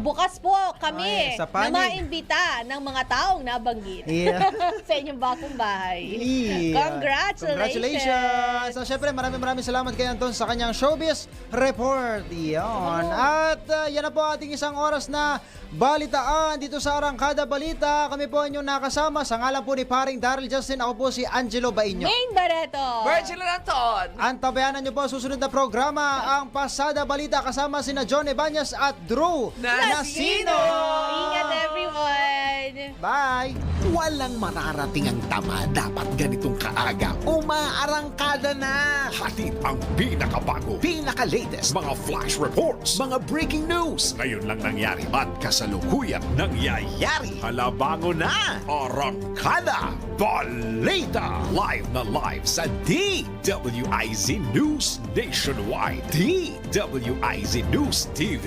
[SPEAKER 3] Bukas po kami
[SPEAKER 2] Ay, sa
[SPEAKER 3] na
[SPEAKER 2] panig.
[SPEAKER 3] maimbita ng mga taong nabanggit
[SPEAKER 2] Yeah.
[SPEAKER 3] sa inyong bakong bahay.
[SPEAKER 2] Yeah.
[SPEAKER 3] Congratulations!
[SPEAKER 2] So, syempre, maraming salamat kay Anton sa kanyang showbiz report. Yan. At yan na po ating isang oras na balitaan dito sa Arangkada Balita. Kami po inyong nakasama sa ngalan po ni paring Daryl Justin. Ako po si Angelo Bainyo.
[SPEAKER 3] Main Barreto!
[SPEAKER 4] Virgil Anton.
[SPEAKER 2] Antabayanan niyo po susunod na programa ang Pasada Balita kasama sina John Ebañas at Drew
[SPEAKER 4] Nasino.
[SPEAKER 3] Ingat everyone!
[SPEAKER 2] Bye!
[SPEAKER 1] Walang mararating ang tama. Dapat ganitong kaaga. Umaarangkada na. Hatid ang pinakabago, pinaka-latest, mga flash reports, mga breaking news. Ngayon lang nangyari at kasalukuyang nangyayari. Halabango na. Arangkada Balita. Live na live sa DWIZ News Nationwide. DWIZ News TV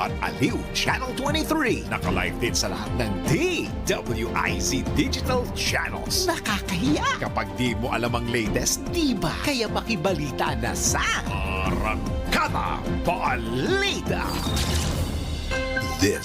[SPEAKER 1] at Aliw Channel 23. Nakalive din sa lahat ng DWIZ Digital Channels. Nakakahiya kapag di mo alam ang latest, di ba? Kaya makibalita na sa Arangkada Balita. This